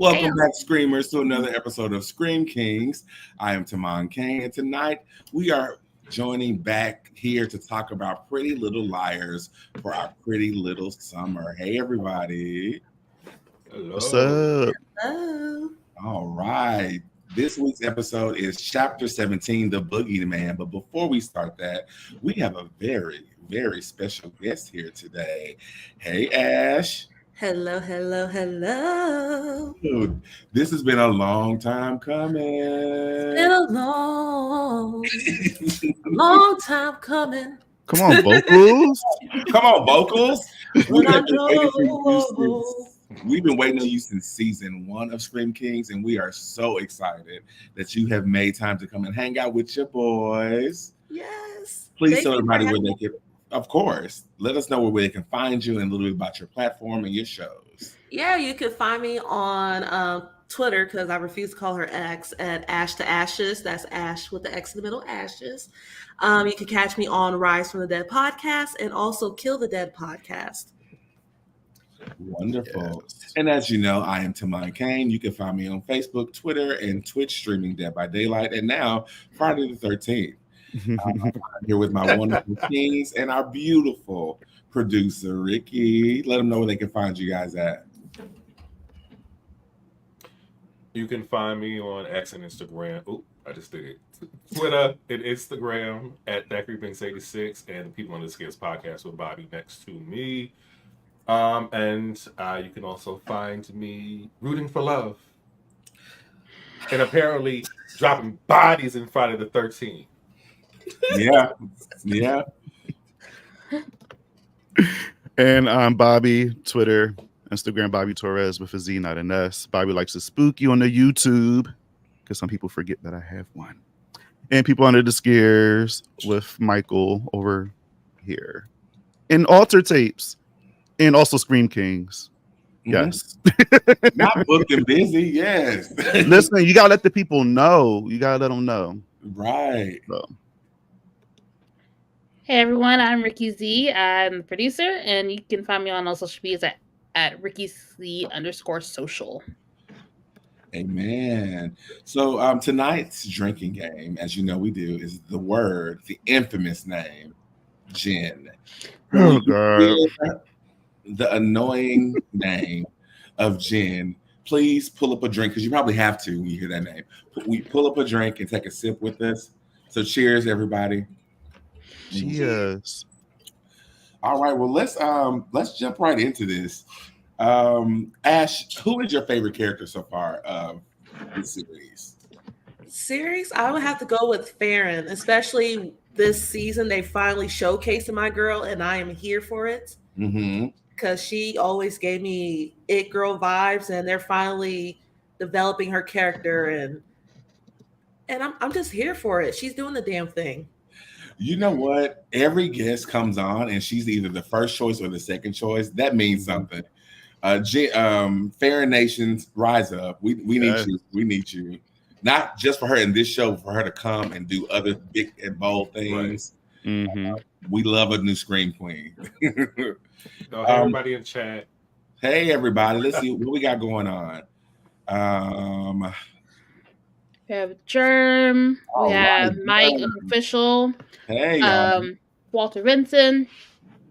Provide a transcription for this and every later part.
Welcome back, Screamers, to another episode of Scream Kingz. I am TaMon Kane, and tonight we are joining back here to talk about Pretty Little Liars for our Pretty Little Summer. Hey, everybody. Hello. What's up? Hello. All right. This week's episode is Chapter 17, The Bogeyman. But before we start that, we have a very, very special guest here today. Hey, Ash. Hello, hello, hello. Dude, this has been a long time coming. Been a long time coming. Come on, vocals. Come on, vocals. Well, We've been waiting on you since season 1 of Scream Kingz, and we are so excited that you have made time to come and hang out with your boys. yes. Please Thank tell you everybody for where they can, of course, let us know where they can find you and a little bit about your platform and your shows. Yeah, you can find me on Twitter because I refuse to call her X at Ash to Ashes. That's Ash with the X in the middle, Ashes. You can catch me on Rise from the Dead podcast and also Kill the Dead podcast. Wonderful. Yes. And as you know, I am TaMon Kane. You can find me on Facebook, Twitter, and Twitch streaming Dead by Daylight, and now Friday the 13th. I'm here with my wonderful Kingz and our beautiful producer, Ricky. Let them know where they can find you guys at. You can find me on X and Instagram. Oh, I just did it. Twitter and Instagram at ThatCreepings86 and the People on the Skits podcast with Bobby next to me. And you can also find me rooting for love and apparently dropping bodies in Friday the 13th. Yeah. And I'm Bobby, Twitter, Instagram, Bobby Torres with a Z, not an S. Bobby likes to spook you on the YouTube because some people forget that I have one. And People Under the Scares with Michael over here. And Alter Tapes. And also Scream Kingz. Yes. Not booked and busy, yes. Listen, you gotta let the people know. You gotta let them know. Right. So. Hey everyone, I'm Ricky Z. I'm the producer, and you can find me on all social media at RickyC_social. Amen. So tonight's drinking game, as you know we do, is the infamous name, gin. Oh God. The annoying name of gin. Please pull up a drink because you probably have to when you hear that name. We pull up a drink and take a sip with us. So cheers, everybody. Cheers. All right. Well, let's jump right into this. Ash, who is your favorite character so far of this series? I would have to go with Farron, especially this season. They finally showcased my girl, and I am here for it. Mm-hmm. Because she always gave me it girl vibes, and they're finally developing her character, and I'm just here for it. She's doing the damn thing. You know what? Every guest comes on, and she's either the first choice or the second choice. That means something. Farron Nations, rise up. We need you. We need you. Not just for her in this show, for her to come and do other big and bold things. Right. Mm-hmm. We love a new Scream Queen. So, hey, everybody in chat. Hey, everybody. Let's see what we got going on. We have Germ. We have Mike, Official. Hey, Walter Vincent.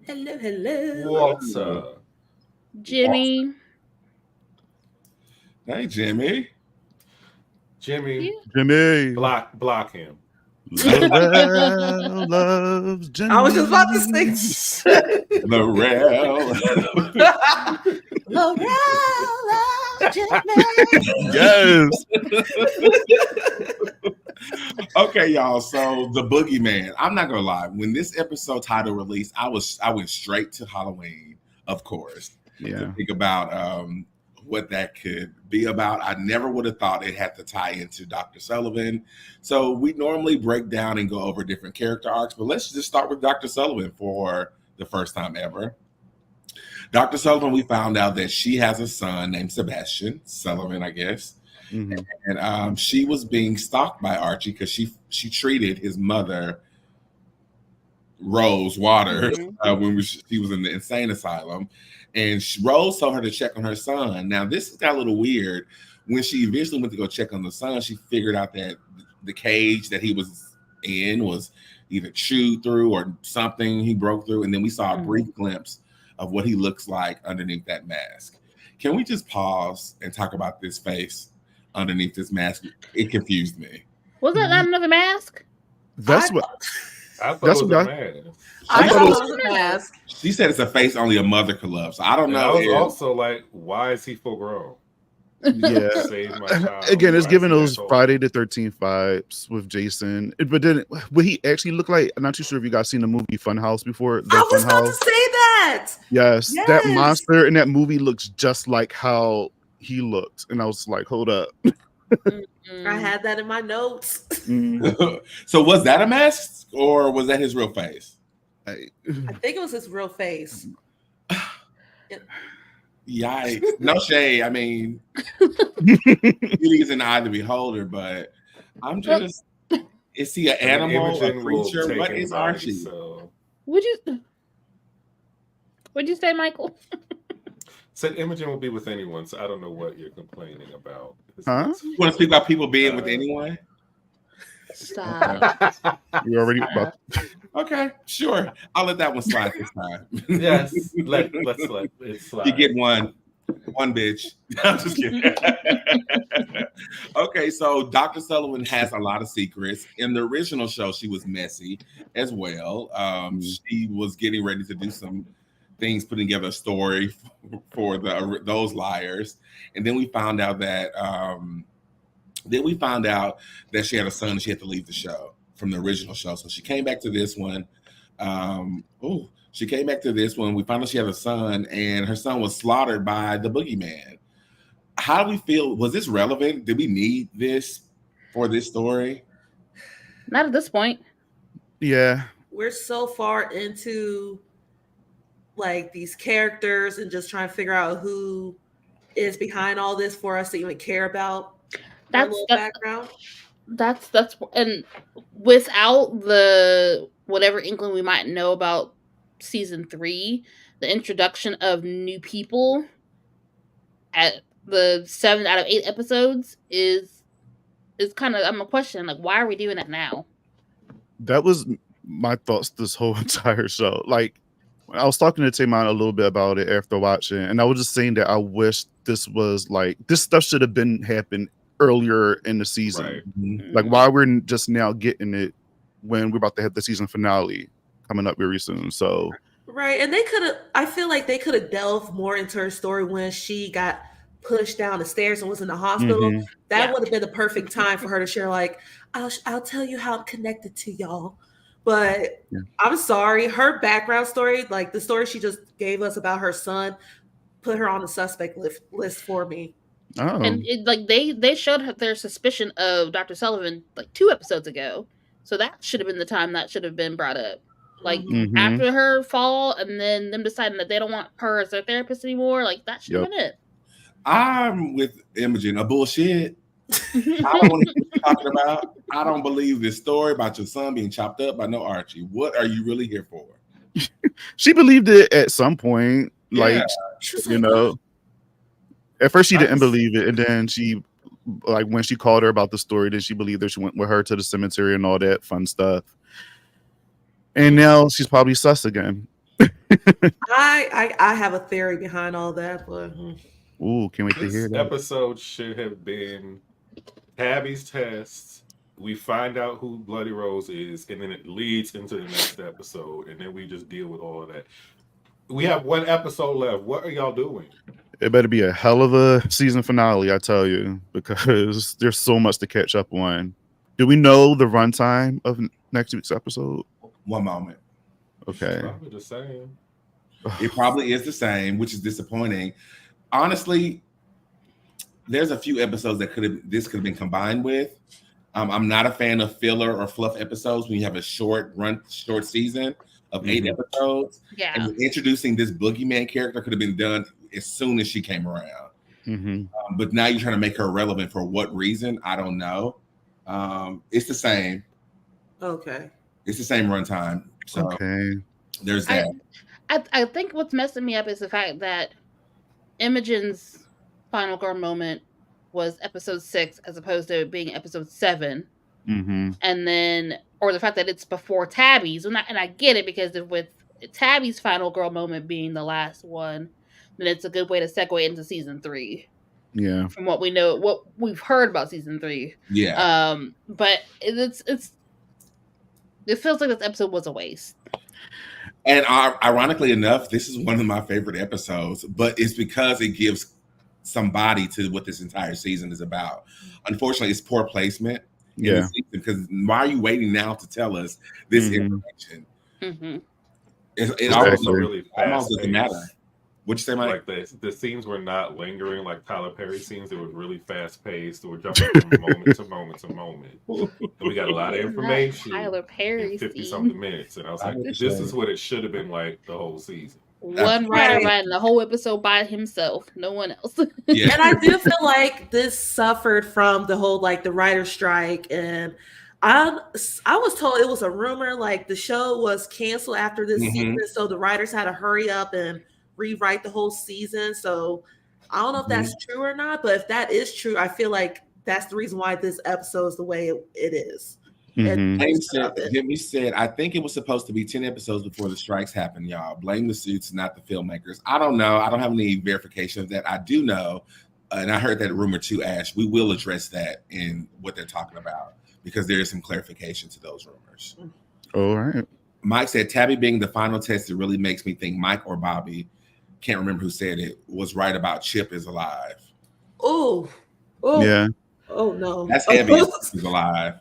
Hello. What's up? Jimmy. Hey, Jimmy. Jimmy. Jimmy. Block him. Lorel loves Jimmy. I was just about to sing. Lorel. Yes. Okay, y'all. So the Boogeyman. I'm not gonna lie. When this episode title released, I went straight to Halloween, of course. Yeah. To think about what that could be about. I never would have thought it had to tie into Dr. Sullivan. So we normally break down and go over different character arcs, but let's just start with Dr. Sullivan for the first time ever. Dr. Sullivan, we found out that she has a son named Sebastian Sullivan, I guess. Mm-hmm. And she was being stalked by Archie because she treated his mother Rose Waters Mhm. when she was in the insane asylum, and Rose told her to check on her son. Now this got a little weird. When she eventually went to go check on the son, she figured out that the cage that he was in was either chewed through or something he broke through, and then we saw a brief glimpse of what he looks like underneath that mask. Can we just pause and talk about this face underneath this mask? It confused me. Was that not another mask? That's I- what. I thought That's it was what a mask. I thought thought it it was a mask. She said it's a face only a mother could love. So I don't And know. I was if- also like, why is he full grown? Yeah. Save my child. Again, it's Why giving is he those that old? Friday the 13th vibes with Jason. But then, what he actually looked like, I'm not too sure if you guys seen the movie Funhouse before. The I was about to Funhouse. say that. Yes, that Yes. monster in that movie looks just like how he looked. And I was like, hold up. I had that in my notes. So was that a mask or was that his real face? I think it was his real face. Yikes. No shade. I mean, beauty is in the eye of the beholder, but I'm just, is he an animal, a Imogen will creature? take What is anybody, Archie? So. What'd you say, Michael? Said Imogen will be with anyone, so I don't know what you're complaining about. Huh? You want to speak about people being with anyone? Stop. You already about Okay, sure. I'll let that one slide this time. Yes, let's let it slide. You get one bitch. I'm just kidding. Okay, so Dr. Sullivan has a lot of secrets. In the original show, she was messy as well. She was getting ready to do some things, putting together a story for those liars, and then we found out that she had a son and she had to leave the show from the original show. So she came back to this one. She came back to this one. We found out she had a son, and her son was slaughtered by the Bogeyman. How do we feel? Was this relevant? Did we need this for this story? Not at this point. yeah. We're so far into like these characters and just trying to figure out who is behind all this for us to even care about that little background. That's and without the whatever inkling we might know about season 3, the introduction of new people at the 7 out of 8 episodes is kind of, I'm a question, like, why are we doing that now? That was my thoughts this whole entire show. Like, I was talking to TaMon a little bit about it after watching, and I was just saying that I wish this was like, this stuff should have been happened earlier in the season. Right. Like, why we're just now getting it when we're about to have the season finale coming up very soon. So Right. And I feel like they could have delved more into her story when she got pushed down the stairs and was in the hospital. That would have been the perfect time for her to share, like, I'll tell you how I'm connected to y'all. But I'm sorry, her background story, like the story she just gave us about her son, put her on the suspect list for me. And like they showed their suspicion of Dr. Sullivan like 2 episodes ago, so that should have been the time that should have been brought up. Like after her fall, and then them deciding that they don't want her as their therapist anymore. Like that should have been it. I'm with Imogen. A bullshit. I don't want to be talking about. I don't believe this story about your son being chopped up by no Archie. What are you really here for? She believed it at some point. Like, you know, at first she didn't believe it, and then she, like, when she called her about the story, then she believed her. She went with her to the cemetery and all that fun stuff. And now she's probably sus again. I have a theory behind all that, but ooh, can't wait to hear This that. episode should have been Tabby's test. We find out who Bloody Rose is, and then it leads into the next episode, and then we just deal with all of that. We have 1 episode left. What are y'all doing? It better be a hell of a season finale, I tell you, because there's so much to catch up on. Do we know the runtime of next week's episode? One moment. Okay. Probably the same. It probably is the same, which is disappointing. Honestly, there's a few episodes that could have been combined with. I'm not a fan of filler or fluff episodes when you have a short season of 8 episodes. Yeah. And introducing this Boogeyman character could have been done as soon as she came around. But now you're trying to make her relevant for what reason? I don't know. It's the same. okay. It's the same runtime. So Okay. there's that. I think what's messing me up is the fact that Imogen's final girl moment was episode 6 as opposed to it being episode 7. Mm-hmm. And then, or the fact that it's before Tabby's. And I get it because with Tabby's final girl moment being the last one, then it's a good way to segue into season 3. Yeah. From what we know, what we've heard about season 3. Yeah. But it feels like this episode was a waste. And ironically enough, this is one of my favorite episodes, but it's because it gives some body to what this entire season is about. Unfortunately, it's poor placement. Yeah. Because why are you waiting now to tell us this information? Mm-hmm. It also really almost doesn't matter. What'd you say, Mike? Like the scenes were not lingering like Tyler Perry scenes. It was really fast paced. They were jumping from moment to moment to moment. And we got a lot of information. Tyler Perry 50 something minutes, and I was like, this is what it should have been like the whole season. One writer writing the whole episode by himself, no one else. Yeah. And I do feel like this suffered from the whole like the writer strike, and I was told it was a rumor like the show was canceled after this season, so the writers had to hurry up and rewrite the whole season. So I don't know if that's true or not, but if that is true, I feel like that's the reason why this episode is the way it is. Jimmy said, I think it was supposed to be 10 episodes before the strikes happened, y'all. Blame the suits, not the filmmakers. I don't know. I don't have any verification of that. I do know, and I heard that rumor too, Ash. We will address that in what they're talking about because there is some clarification to those rumors. All right. Mike said, Tabby being the final test, it really makes me think Mike or Bobby, can't remember who said it, was right about Chip is alive. Oh. Yeah. Oh, no. That's heavy. He's alive.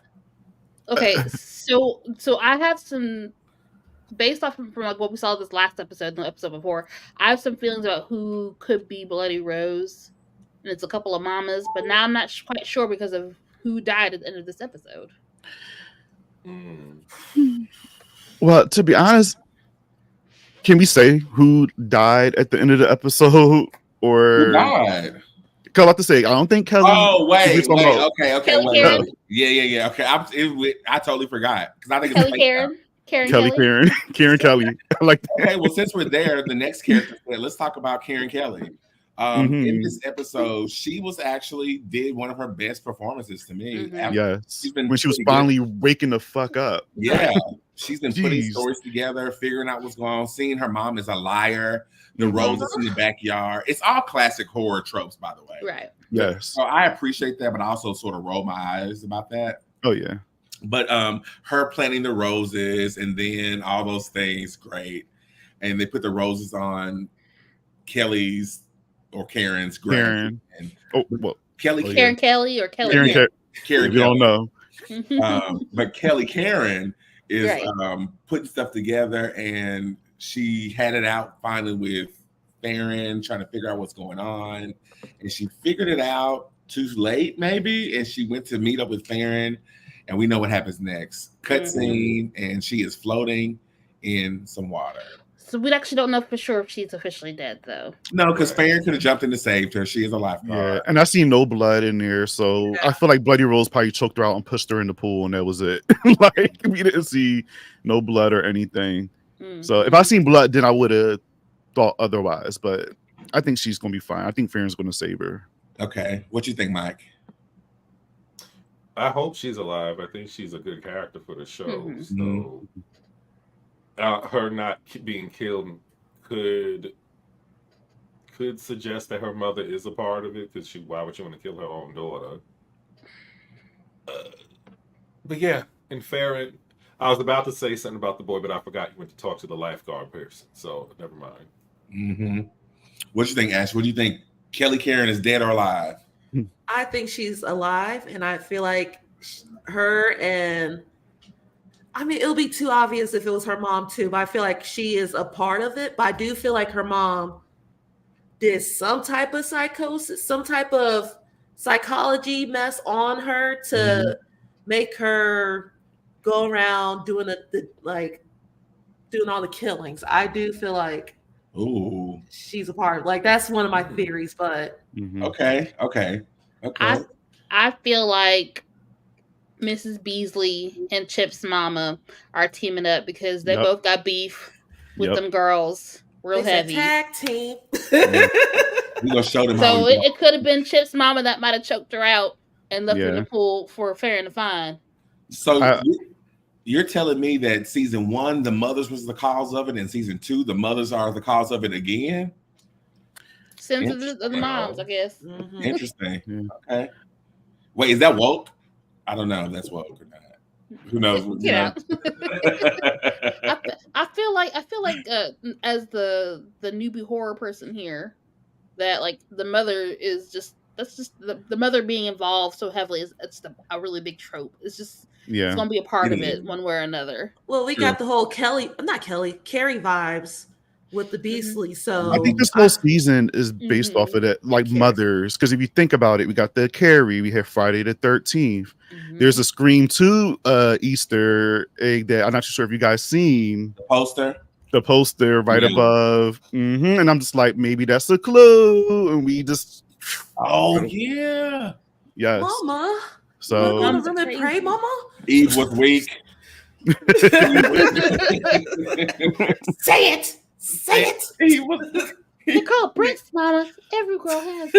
Okay, so I have some, based off from like what we saw this last episode and the episode before, I have some feelings about who could be Bloody Rose, and it's a couple of mamas, but now I'm not quite sure because of who died at the end of this episode. Well, to be honest, can we say who died at the end of the episode? Or who died? Because I have to say, I don't think Kelly. Oh, wait. Okay. Kelly Wait. Yeah. Okay, I totally forgot because I think it's Karen Kelly. I like that. Okay, well, since we're there, the next character, let's talk about Karen Kelly. In this episode, she was actually did one of her best performances to me. Yes, when she was finally waking the fuck up. Yeah, she's been putting stories together, figuring out what's going on, seeing her mom is a liar, the roses in the backyard. It's all classic horror tropes, by the way. Right. Yes. So I appreciate that, but I also sort of roll my eyes about that. Oh yeah. But her planting the roses and then all those things, great. And they put the roses on Kelly's or Karen's grave. Karen. And Karen Kelly or Kelly. Karen you don't know. But Karen is putting stuff together, and she had it out finally with Farron, trying to figure out what's going on. And she figured it out too late, maybe. And she went to meet up with Farron, and we know what happens next. Cutscene, and she is floating in some water. So we actually don't know for sure if she's officially dead, though. No, because Farron could have jumped in and saved her. She is a lifeguard. Yeah, and I see no blood in there, so I feel like Bloody Rose probably choked her out and pushed her in the pool, and that was it. Like, we didn't see no blood or anything. So if I seen blood, then I would have thought otherwise. But I think she's gonna be fine. I think Farron's gonna save her. Okay, what you think, Mike? I hope she's alive. I think she's a good character for the show. So her not being killed could suggest that her mother is a part of it, because why would she want to kill her own daughter? But yeah, and Farron, I was about to say something about the boy, but I forgot you went to talk to the lifeguard person, so never mind. What do you think, Ash? What do you think? Kelly Karen is dead or alive? I think she's alive, and I feel like her and it'll be too obvious if it was her mom too, but I feel like she is a part of it. But I do feel like her mom did some type of psychosis, some type of psychology mess on her to make her go around doing doing all the killings. I do feel like she's a part. Like, that's one of my theories, but Okay. I feel like Mrs. Beasley and Chip's mama are teaming up because they Yep. both got beef with Yep. them girls real They said heavy. tag team. We gonna show them how So we it could have been Chip's mama that might have choked her out and left her in Yeah. the pool for Farron to find. So you're telling me that season 1, the mothers was the cause of it, and season 2, the mothers are the cause of it again? Sins of the moms, I guess. Mhm. Interesting. Yeah. Okay. Wait, is that woke? I don't know if that's woke or not. Who knows? Get out. I feel like as the newbie horror person here, that like the mother is just the mother being involved so heavily is a really big trope. It's just it's gonna be a part of it one way or another. Well, we True. got the whole Carrie vibes with the Beasley. So I think this whole season is based off of that, like mothers. Because if you think about it, we got the Carrie, we have Friday the 13th. There's a Scream 2 Easter egg that I'm not sure if you guys seen. The poster right above. And I'm just like, maybe that's a clue. And we just. Oh, yeah. Yes. Mama. So. Mama, really pray, Mama? Eve was weak. Say it. Say it. They call breasts, Mama. Every girl has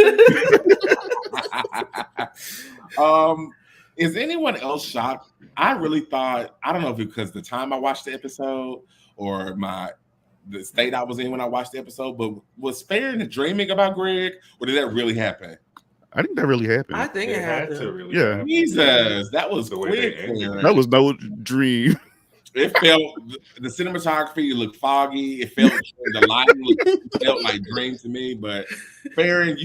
them. Is anyone else shocked? I really thought, I don't know if it's because the time I watched the episode or the state I was in when I watched the episode, but was Farron dreaming about Greg, or did that really happen? I think that really happened. I think it happened. To really happen. Jesus, that was quick. That was no dream. It felt, the cinematography looked foggy. It felt, the lighting felt like dream to me. But Farron,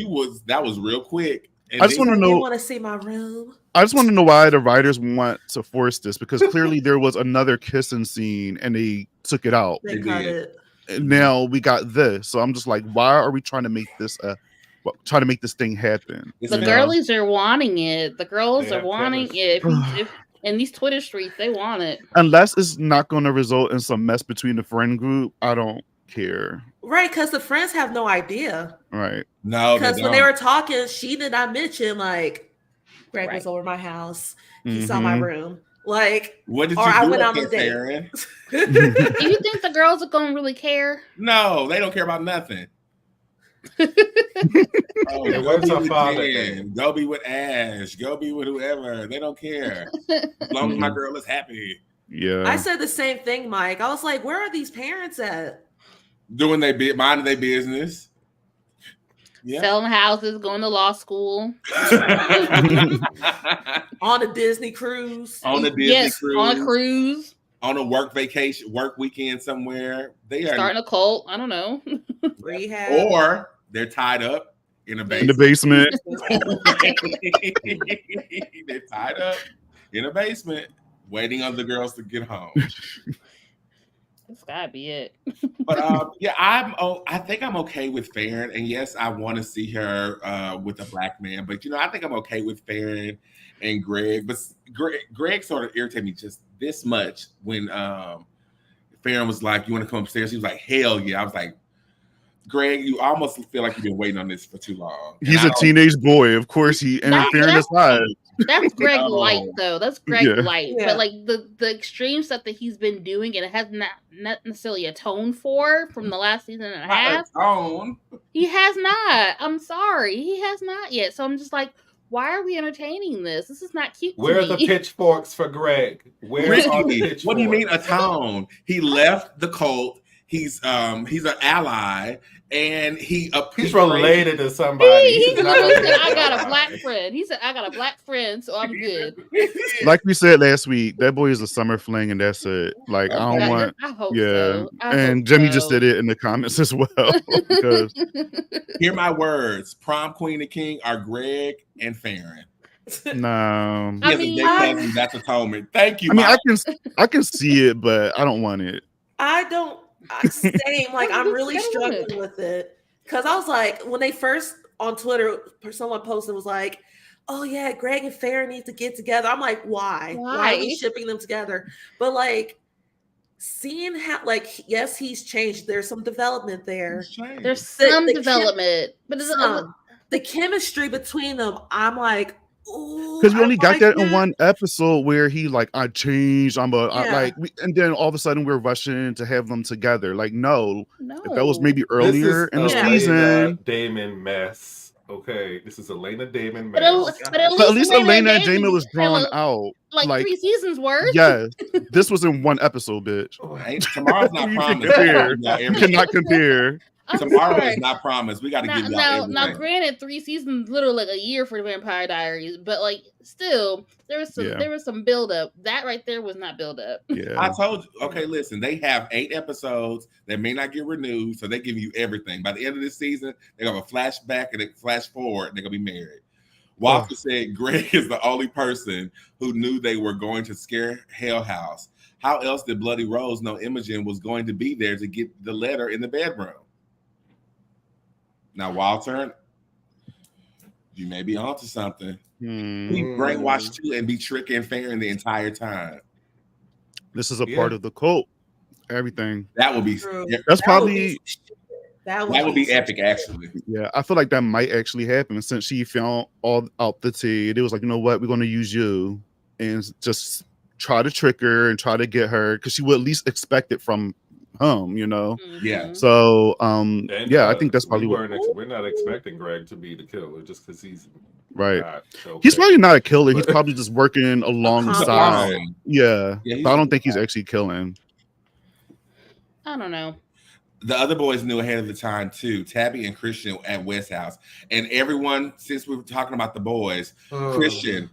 that was real quick. And I just want to know. You want to see my room? I just want to know why the writers want to force this, because clearly there was another kissing scene and they took it out. They cut it. And now we got this. So I'm just like, why are we trying to make this thing happen? The girlies are wanting it. The girls are wanting it. If in these Twitter streets, they want it. Unless it's not going to result in some mess between the friend group, I don't care. Right, because the friends have no idea. Right. No, because when they were talking, she did not mention like Greg was over my house. He saw my room. Like, what did or you I do went on there, the date. Farron? Do you think the girls are going to really care? No, they don't care about nothing. Go be with Ash. Go be with whoever. They don't care. As long as my girl is happy. Yeah. I said the same thing, Mike. I was like, where are these parents at? Minding their business. Yeah. Selling houses, going to law school. On a Disney cruise. On a cruise. On a work weekend somewhere. They are starting a cult. I don't know. Rehab. Or they're tied up in a basement. In the basement. They're tied up in a basement, waiting on the girls to get home. That's gotta be it. But I think I'm okay with Farron, and yes, I want to see her with a black man. But I think I'm okay with Farron and Greg. But Greg sort of irritated me just this much when Farron was like, "You want to come upstairs?" He was like, "Hell yeah!" I was like, "Greg, you almost feel like you've been waiting on this for too long." He's a teenage boy, of course. Farron is hot. That's Greg Light, though. That's Greg Light. Yeah. But like the extreme stuff that he's been doing, and it has not necessarily atoned for from the last season and a half. He has not. I'm sorry, he has not yet. So I'm just like, why are we entertaining this? This is not cute. Where are the pitchforks for Greg? Where are the pitchforks? What do you mean atone? He left the cult. He's an ally, and he's related to somebody. He said, I got a black friend. He said, I got a black friend, so I'm good. Like we said last week, that boy is a summer fling, and that's it. Like I hope so. And Jimmy just did it in the comments as well. Because hear my words: prom queen and king are Greg and Farron. No, that's atonement. Thank you. I mean, I can see it, but I don't want it. Same, like I'm really struggling with it because I was like, when they first on Twitter, someone posted was like, "Oh yeah, Greg and Farron need to get together." I'm like, why are we shipping them together? But like seeing how, like, yes, he's changed. There's some development there. There's some development, but the chemistry between them, I'm like, Because we only got that in one episode where he like, I changed, and then all of a sudden we're rushing to have them together. Like, no. If that was maybe earlier in the season. Damon mess. Okay, this is Elena Damon But mess. at least Elena and Damon was drawn out like 3 seasons worth. Yes, this was in one episode, bitch. Tomorrow's not promised. You cannot compare. Tomorrow is not promised. We got to give y'all now, granted, 3 seasons, literally like a year for the Vampire Diaries, but like still, there was some build up. That right there was not build up. Yeah, I told you. Okay, listen, they have 8 episodes that may not get renewed, so they give you everything. By the end of this season, they have a flashback and a flash forward, and they're gonna be married. Walker said Greg is the only person who knew they were going to scare Hell House. How else did Bloody Rose know Imogen was going to be there to get the letter in the bedroom? Now, Walter, you may be onto something. He brainwashed you and be tricking Farron the entire time. This is a part of the cult. Everything. That would be. That's probably. That would be epic, actually. Yeah, I feel like that might actually happen since she found all out the tea. It was like, you know what, we're going to use you and just try to trick her and try to get her because she would at least expect it from him, you know. Yeah. So, I think that's probably we're not expecting Greg to be the killer just because he's right. He's probably not a killer. He's probably just working alongside. Yeah, but I don't think he's actually killing. I don't know. The other boys knew ahead of the time too. Tabby and Christian at West House, and everyone. Since we were talking about the boys, Christian.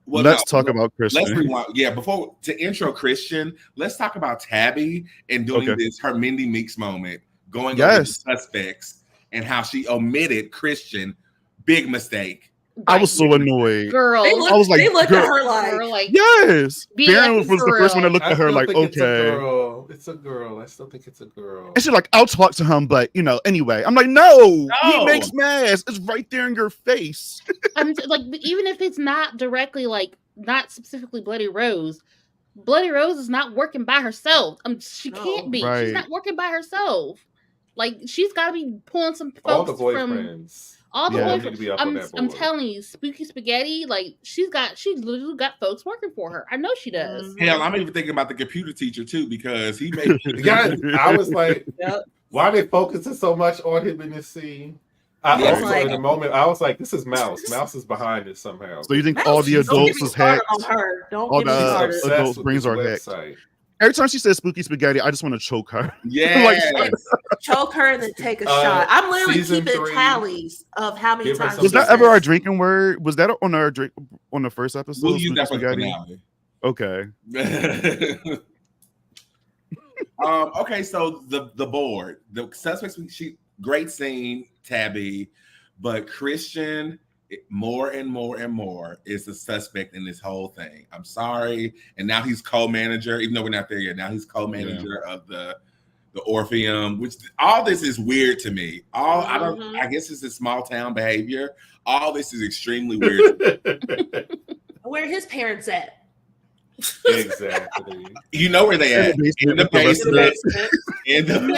Well, let's talk about Christian. Let's rewind. Yeah, before to intro Christian, let's talk about Tabby and doing this her Mindy Meeks moment, going over the suspects and how she omitted Christian. Big mistake. I was so annoyed. Girl, I was like, they looked at her like yes. Farron was the first one that looked at her like, okay. It's a girl. I still think it's a girl. And she's like, I'll talk to him, but anyway. I'm like, no. He makes masks. It's right there in your face. I'm like, even if it's not directly like not specifically Bloody Rose is not working by herself. She can't be. Right. She's not working by herself. Like she's got to be pulling some folks all the boyfriends. All the boyfriends. I'm telling you, Spooky Spaghetti, like she literally got folks working for her. I know she does. Hell, I'm even thinking about the computer teacher too because he made. I was like, why are they focusing so much on him in this scene? In the moment, I was like, this is Mouse. Mouse is behind it somehow. So you think all the adults is hacked? All the adults' brains are hacked. Every time she says Spooky Spaghetti, I just want to choke her. Yeah, choke her and then take a shot. I'm literally keeping tallies of how many times. Was that ever our drinking word? Was that on our drink on the first episode? We'll use that for finale. Okay. Okay, so the board, the suspects. Great scene, Tabby, but Christian. More and more is the suspect in this whole thing. I'm sorry. And now he's co-manager, even though we're not there yet. Now he's co-manager of the Orpheum, which all this is weird to me. I guess it's a small town behavior. All this is extremely weird. Where are his parents at? Exactly. You know where they at? In the basement.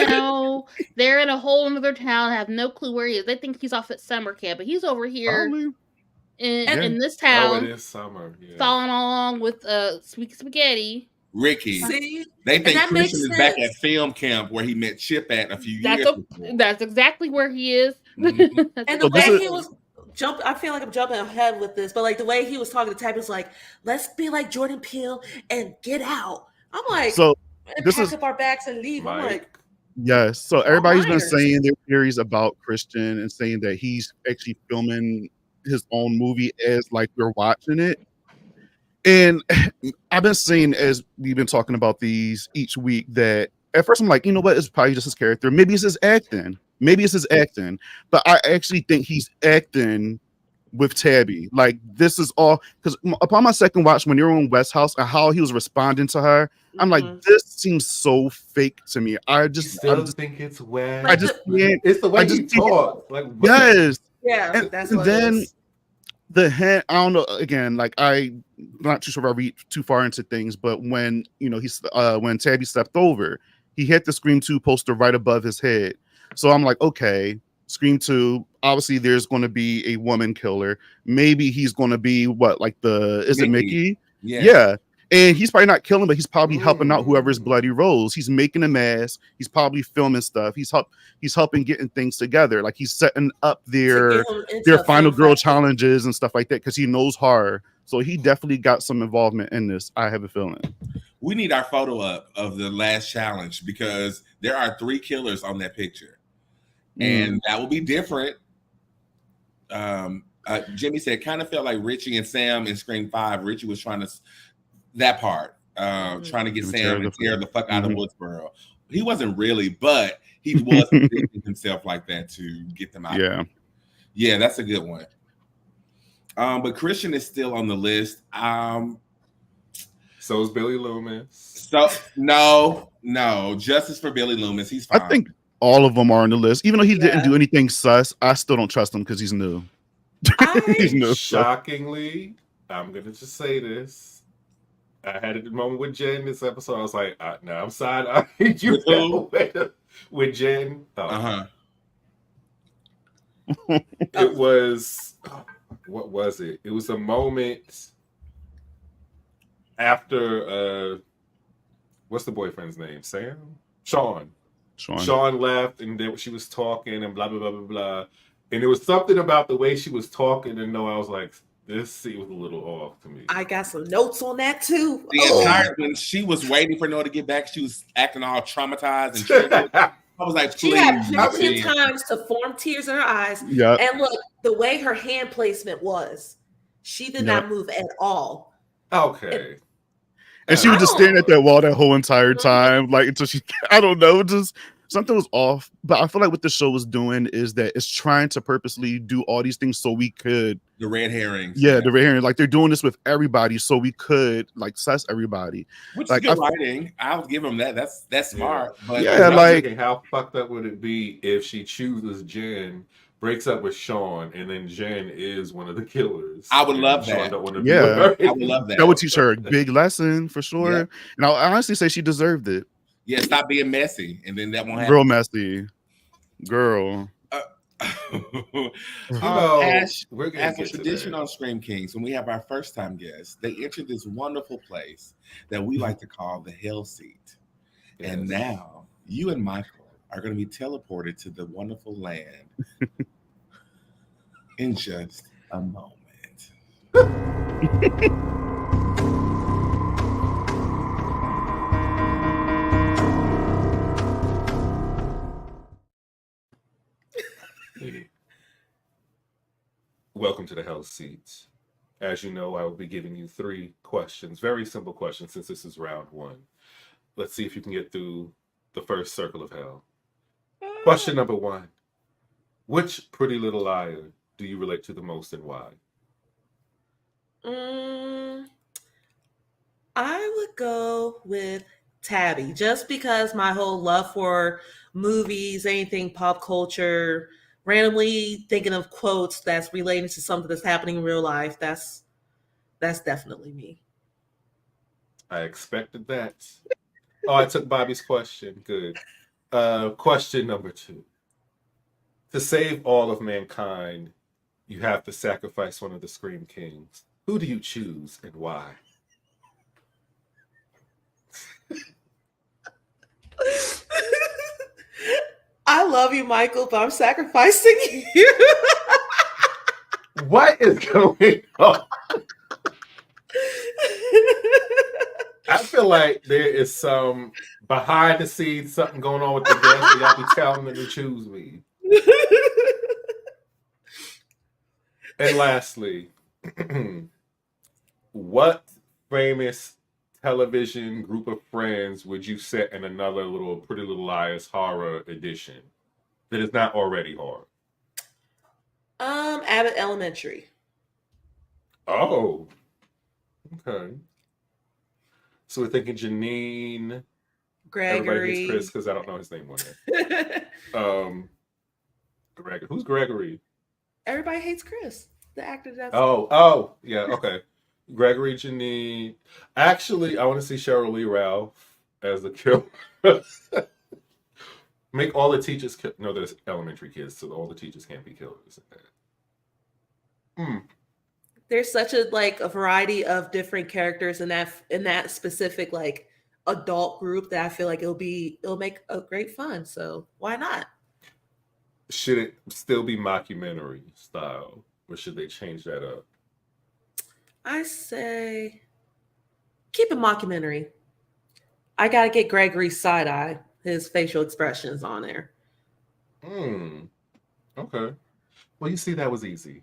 No, they're in a whole another town. Have no clue where he is. They think he's off at summer camp, but he's over here in this town. Oh, it is summer. Yeah. Following along with Sweet Spaghetti. Ricky. See? They think Christian is back at film camp where he met Chip at a few years ago. That's exactly where he is. Mm-hmm. And the way he was I feel like I'm jumping ahead with this, but like the way he was talking to Tabby was like, let's be like Jordan Peele and get out. I'm like, so this pack up our bags and leave. I'm like, yes. So everybody's been saying their theories about Christian and saying that he's actually filming his own movie as like we're watching it. And I've been saying, as we've been talking about these each week, that at first I'm like, you know what, it's probably just his character. Maybe it's his acting. But I actually think he's acting with Tabby. Like this is all because upon my second watch, when you're on West House and how he was responding to her, I'm like, this seems so fake to me. I just think it's wet. I just can't. It's the way he talks. Like yes, yeah. And that's what then the hint. I don't know. Again, like I'm not too sure if I read too far into things, but when when Tabby stepped over, he had the Scream 2 poster right above his head. So I'm like, okay, Scream 2. obviously there's going to be a woman killer. Maybe he's going to be is it Mickey? Yeah. And he's probably not killing, but he's probably helping out whoever's bloody rolls. He's making a mess. He's probably filming stuff. He's helping getting things together. Like he's setting up their final girl challenges and stuff like that because he knows horror. So he definitely got some involvement in this. I have a feeling. We need our photo up of the last challenge because there are 3 killers on that picture, and that will be different. Jimmy said, kind of felt like Richie and Sam in Scream 5. Richie was trying to trying to get Sam to tear the fuck out of Woodsboro. He wasn't really, but he was positioning himself like that to get them out. Yeah, that's a good one. But Christian is still on the list. So is Billy Loomis. So no, justice for Billy Loomis. He's fine. I think all of them are on the list. Even though he didn't do anything sus, I still don't trust him because he's new. He's new. Shockingly, I'm gonna just say this. I had a moment with Jen this episode. I was like, no, I'm side-eyeing you with Jen. It was, what was it? It was a moment after, what's the boyfriend's name? Sam? Sean left, and then she was talking and blah, blah, blah, blah, blah. And there was something about the way she was talking, and I was like, this seems a little off to me. I got some notes on that too. The entire when she was waiting for Noah to get back, she was acting all traumatized and triggered. I was like, she had plenty of times to form tears in her eyes. Yeah. And look, the way her hand placement was, she did not move at all. Okay. And she was just staring at that wall that whole entire time, like until she, I don't know, just something was off. But I feel like what the show was doing is that it's trying to purposely do all these things so we could. The red herrings. Yeah, the red herring. Like they're doing this with everybody so we could like suss everybody. Which is good writing. I'll give them that. That's smart. But yeah, like how fucked up would it be if she chooses Jen, breaks up with Sean, and then Jen is one of the killers? I would love that. I would love that. That would teach her a big lesson for sure. Yeah. And I honestly say she deserved it. Yeah, stop being messy, and then that won't happen. Real messy, girl. As a tradition on Scream Kings, when we have our first time guests, they enter this wonderful place that we like to call the Hell Seat. Yes. And now you and Michael are going to be teleported to the wonderful land in just a moment. Welcome to the Hell Seats. As you know, I will be giving you 3 questions, very simple questions since this is round 1. Let's see if you can get through the first circle of hell. Question number 1. Which Pretty Little Liar do you relate to the most and why? I would go with Tabby, just because my whole love for movies, anything pop culture, randomly thinking of quotes that's relating to something that's happening in real life. That's definitely me. I expected that. Oh, I took Bobby's question. Good. Question number 2. To save all of mankind, you have to sacrifice one of the Scream Kings. Who do you choose and why? I love you, Michael, but I'm sacrificing you. What is going on? I feel like there is some behind the scenes something going on with the guests, so y'all be telling them to choose me. And lastly, what famous television group of friends would you set in another little Pretty Little Liars horror edition that is not already horror? Abbott Elementary. Oh, okay. So we're thinking Janine, Gregory. Everybody hates Chris because I don't know his name one day. Gregory. Who's Gregory? Everybody hates Chris, the actor. That's oh, yeah, okay. Gregory, Janine. Actually, I want to see Cheryl Lee Ralph as the killer. Make all the teachers no, there's elementary kids, so all the teachers can't be killers. There's such a variety of different characters in that specific like adult group that I feel like it'll make a great fun. So why not? Should it still be mockumentary style, or should they change that up? I say keep it mockumentary. I gotta get Gregory's side eye, his facial expressions on there. Okay. Well, you see, that was easy.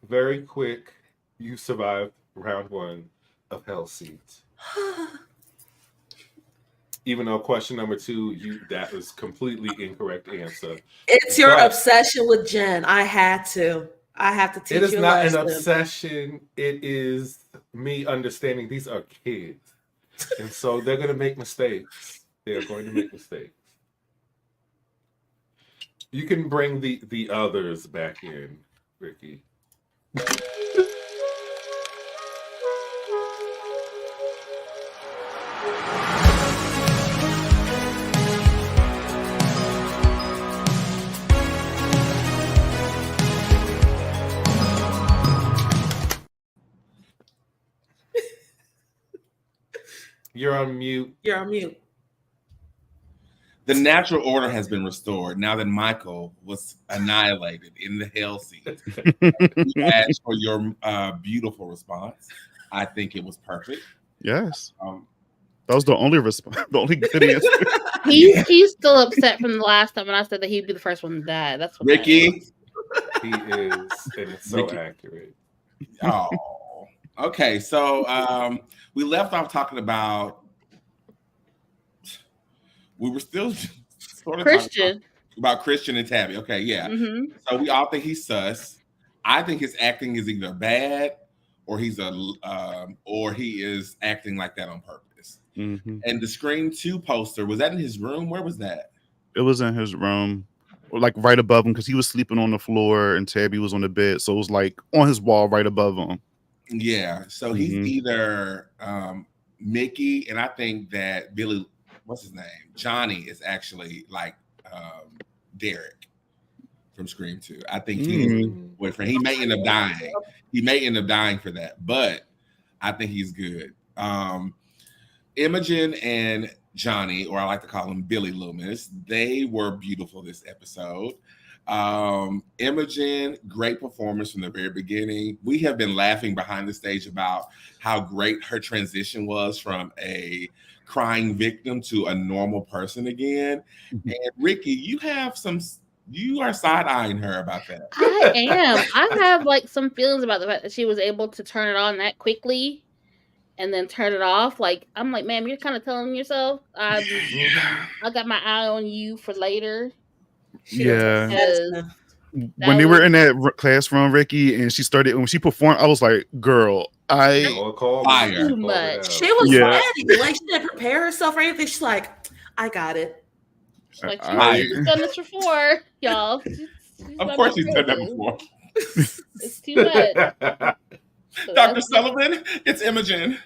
Very quick. You survived round 1 of Hell Seat. Even though question number 2, that was completely incorrect answer. It's your obsession with Jen. I have to teach you. It is a not lesson. an obsession. It is me understanding these are kids. And so they're going to make mistakes. They're going to make mistakes. You can bring the others back in, Ricky. You're on mute. You're on mute. The natural order has been restored now that Michael was annihilated in the Hell Seat. You asked for your beautiful response. I think it was perfect. Yes. That was the only response, the only good answer. He's still upset from the last time when I said that he'd be the first one to die. That's what Ricky. He is, and it's so Ricky. accurate. Oh, okay. So we left off talking about. We were still sort of Christian. talking about Christian and Tabby. Okay, yeah. Mm-hmm. So we all think he's sus. I think his acting is either bad or he is acting like that on purpose. Mm-hmm. And the Scream 2 poster, was that in his room? Where was that? It was in his room, or like right above him, because he was sleeping on the floor and Tabby was on the bed. So it was like on his wall right above him. Yeah. So he's either Mickey, and I think that Billy, what's his name? Johnny is actually like Derek from Scream 2. I think he's the boyfriend. He may end up dying. He may end up dying for that, but I think he's good. Imogen and Johnny, or I like to call him Billy Loomis, they were beautiful this episode. Imogen, great performance from the very beginning. We have been laughing behind the stage about how great her transition was from a crying victim to a normal person again. And Ricky, you are side-eyeing her about that. I am. I have like some feelings about the fact that she was able to turn it on that quickly and then turn it off. Like, I'm like, ma'am, you're kind of telling yourself, I got my eye on you for later. Yeah. When they was- were in that classroom, Ricky, and she started, when she performed, I was like, girl, Fire. Too much. She was Yeah. ready. Like, she didn't prepare herself or anything. She's like, I got it. She's like, I- she's done this before, y'all. Of course she's done that before. It's too much. So Dr. Sullivan, it's Imogen.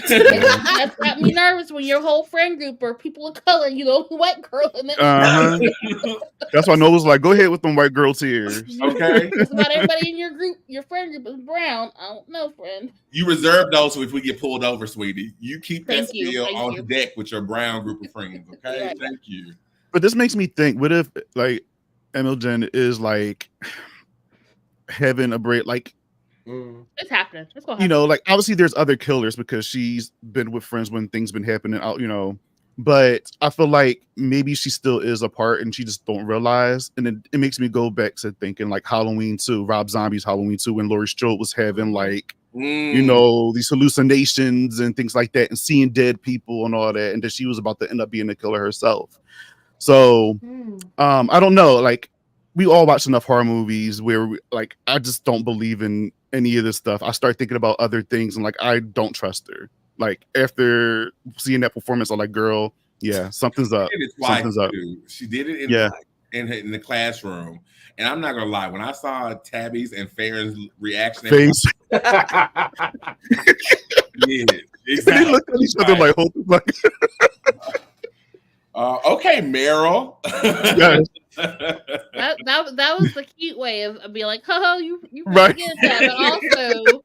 That's got me nervous when your whole friend group are people of color, you know, white girl, and then That's why Noah was like, go ahead with them white girl tears. Okay. just about everybody in your group, your friend group is brown. I don't know, friend. You reserve those so if we get pulled over, sweetie. You keep that Thank you, skill thank on you. deck with your brown group of friends, okay? Right. Thank you. But this makes me think, what if like Imogen is like having a break, like, It's happening. It's gonna happen. you know, like obviously there's other killers because she's been with friends when things been happening out, you know, but I feel like maybe she still is a part and she just don't realize. And it makes me go back to thinking like Halloween 2, Rob Zombie's Halloween 2, when Laurie Strode was having like, you know, these hallucinations and things like that and seeing dead people and all that. And that she was about to end up being a killer herself. So I don't know, like we all watch enough horror movies where like I just don't believe in any of this stuff. I start thinking about other things and like I don't trust her. Like after seeing that performance, I'm like, girl, yeah, something's up. Something's up. She did it in the classroom. And I'm not gonna lie, when I saw Tabby's and Farron's reaction, Face. yeah, They exactly. looked at each other like, hope like Okay, Meryl. Yes. That was the cute way of being like, oh, you Right. really get that, but also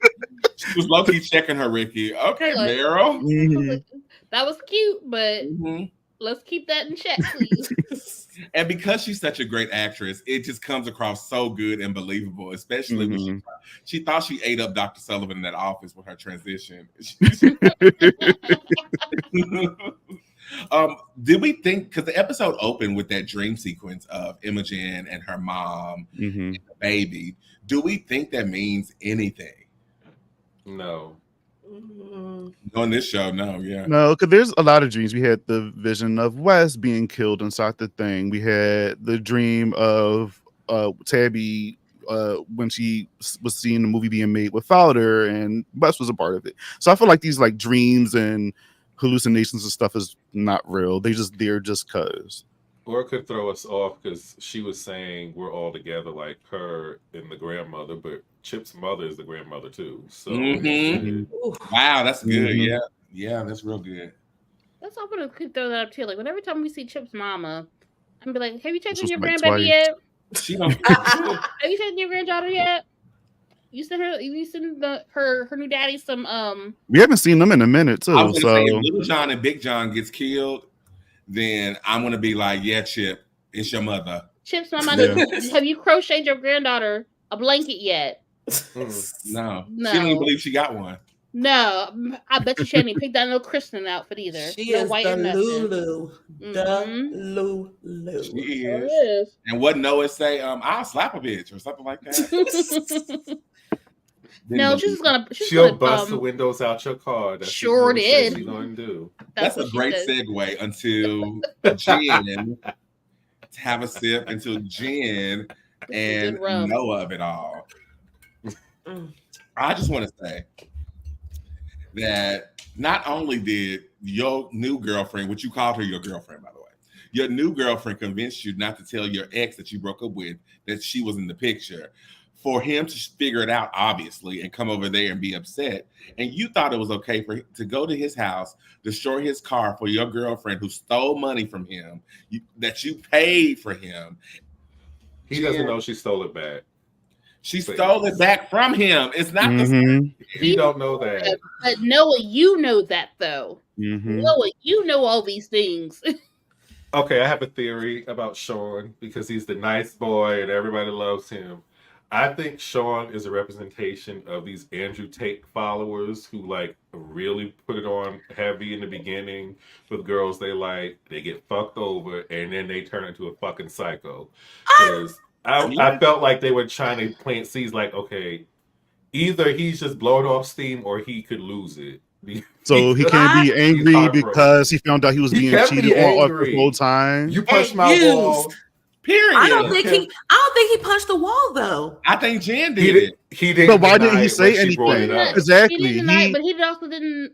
She was low-key checking her, Ricky. Okay, like, Meryl. Mhm. that was cute, but Mhm. let's keep that in check, please. And because she's such a great actress, it just comes across so good and believable, especially when she thought she ate up Dr. Sullivan in that office with her transition. Did we think, because the episode opened with that dream sequence of Imogen and her mom and the baby, do we think that means anything? No. On this show, no, yeah. No, because there's a lot of dreams. We had the vision of Wes being killed inside the thing. We had the dream of Tabby when she was seeing the movie being made with Fowler, and Wes was a part of it. So I feel like these like dreams and hallucinations and stuff is not real. They're just cause. Or it could throw us off because she was saying we're all together, like her and the grandmother, but Chip's mother is the grandmother too. So wow, that's good. Yeah, that's real good. That's all. But could throw that up too. Like, every time we see Chip's mama, I'm be like, "Have you checked on your like grandbaby yet? She don't. Have you checked on your granddaughter yet? You sent her. You sent her new daddy some. We haven't seen them in a minute too. I was gonna say, So if Little John and Big John gets killed, then I'm gonna be like, yeah, Chip, it's your mother. Chip's mama, have you crocheted your granddaughter a blanket yet? No, she don't even believe she got one. No, I bet you she hadn't even picked out no christening outfit either. She is white the or Lulu. The Lulu. She is. And what Noah say? I'll slap a bitch or something like that. No, she'll bust the windows out your car. That's sure did. She's gonna do. That's a great segue until Jen to have a sip until Jen and Noah of it all. I just want to say that not only did your new girlfriend, which you called her your girlfriend, by the way, your new girlfriend convinced you not to tell your ex that you broke up with that she was in the picture. For him to figure it out, obviously, and come over there and be upset. And you thought it was okay for him to go to his house, destroy his car for your girlfriend who stole money from him, that you paid for him. He doesn't know she stole it back. She stole it back from him. It's not the Mm-hmm. He don't know that. But Noah, you know that though. Mm-hmm. Noah, you know all these things. Okay, I have a theory about Sean because he's the nice boy and everybody loves him. I think Sean is a representation of these Andrew Tate followers who like really put it on heavy in the beginning with girls they like. They get fucked over and then they turn into a fucking psycho. Because I felt like they were trying to plant seeds like, okay, either he's just blowing off steam or he could lose it. So he can't be angry because he found out he was being cheated on the whole time. You punched my wall. Period. I don't think he punched the wall though. I think Jen did it. He didn't. But why didn't he say anything? Exactly. He didn't deny it, but he also didn't.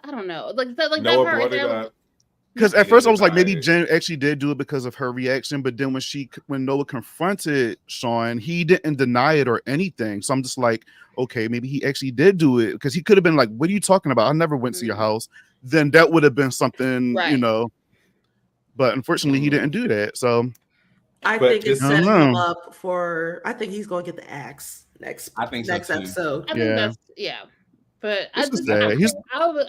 I don't know. Like Noah that part brought it up. Because at first I was like, maybe Jen actually did do it because of her reaction, but then when Noah confronted Sean, he didn't deny it or anything. So I'm just like, okay, maybe he actually did do it, because he could have been like, "What are you talking about? I never went to your house." Then that would have been something, you know. But unfortunately, he didn't do that. So I think it's setting him up for. I think he's going to get the axe next. I think next episode. I think that's But I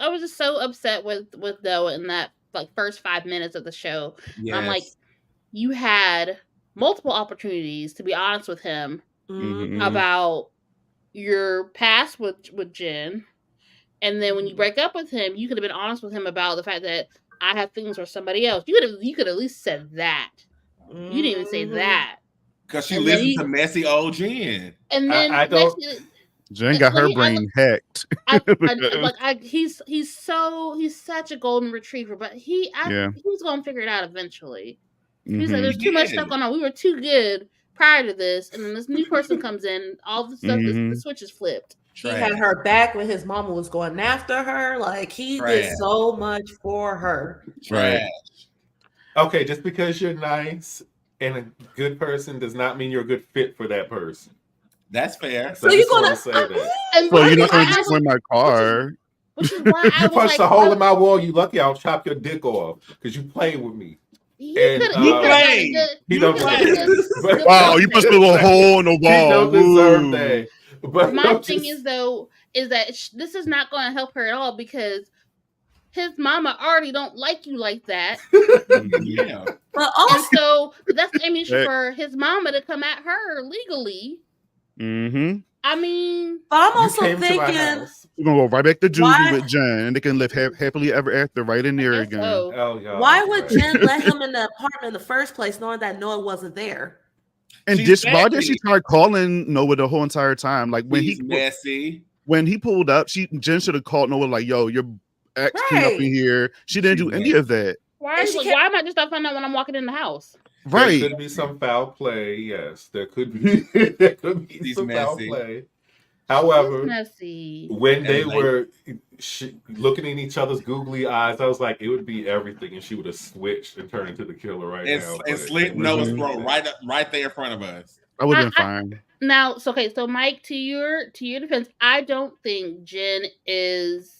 was just so upset with Noah in that like first 5 minutes of the show. Yes. I'm like, you had multiple opportunities to be honest with him about your past with Jen, and then when you break up with him, you could have been honest with him about the fact that I have things for somebody else. You could at least said that. You didn't even say that because she listened to messy old Jen. And then I don't. Jen got her brain hacked. He's such a golden retriever, but he was gonna figure it out eventually. He's like, there's too much stuff going on. We were too good prior to this, and then this new person comes in. All the stuff, the switch is flipped. He had her back when his mama was going after her. Like he did so much for her. Trash. Okay, just because you're nice and a good person does not mean you're a good fit for that person. That's fair. So you're gonna say that. Well, you're not going to destroy my car. Which is why I You was punched like, a hole in my wall. You lucky I'll chop your dick off because you playing with me. he And, could you have played. He You don't played. deserve Wow, you pushed a little hole in the He wall. don't deserve Woo. that. But My I'm thing just- is though, is that this is not going to help her at all because his mama already don't like you like that, Yeah. But and also, so that's ammunition Heck. for his mama to come at her legally. Mm-hmm. I mean, but I'm you also came to my thinking, house. We're gonna go right back to juvie Why- with Jen, and they can live happily ever after right in there I again. guess so. Oh, y'all. why would Right. Jen let him in the apartment in the first place, knowing that Noah wasn't there? And She's why did she messy. try calling Noah the whole entire time? Like He's messy. when he pulled up, Jen should have called Noah like, "Yo, your ex came up in Right. here." She didn't do any of that. Why? And she Why am I just not finding out when I'm walking in the house? Right. There could be some foul play. Yes, there could be. There could be He's some foul messy. play. It's However, messy. when they And, like- were looking in each other's googly eyes, I was like, it would be everything, and she would have switched and turned into the killer right And, now. and but slit it was Noah's just- throat right there in front of us. I would have been fine. Now, so okay, so Mike, to your defense, I don't think Jen is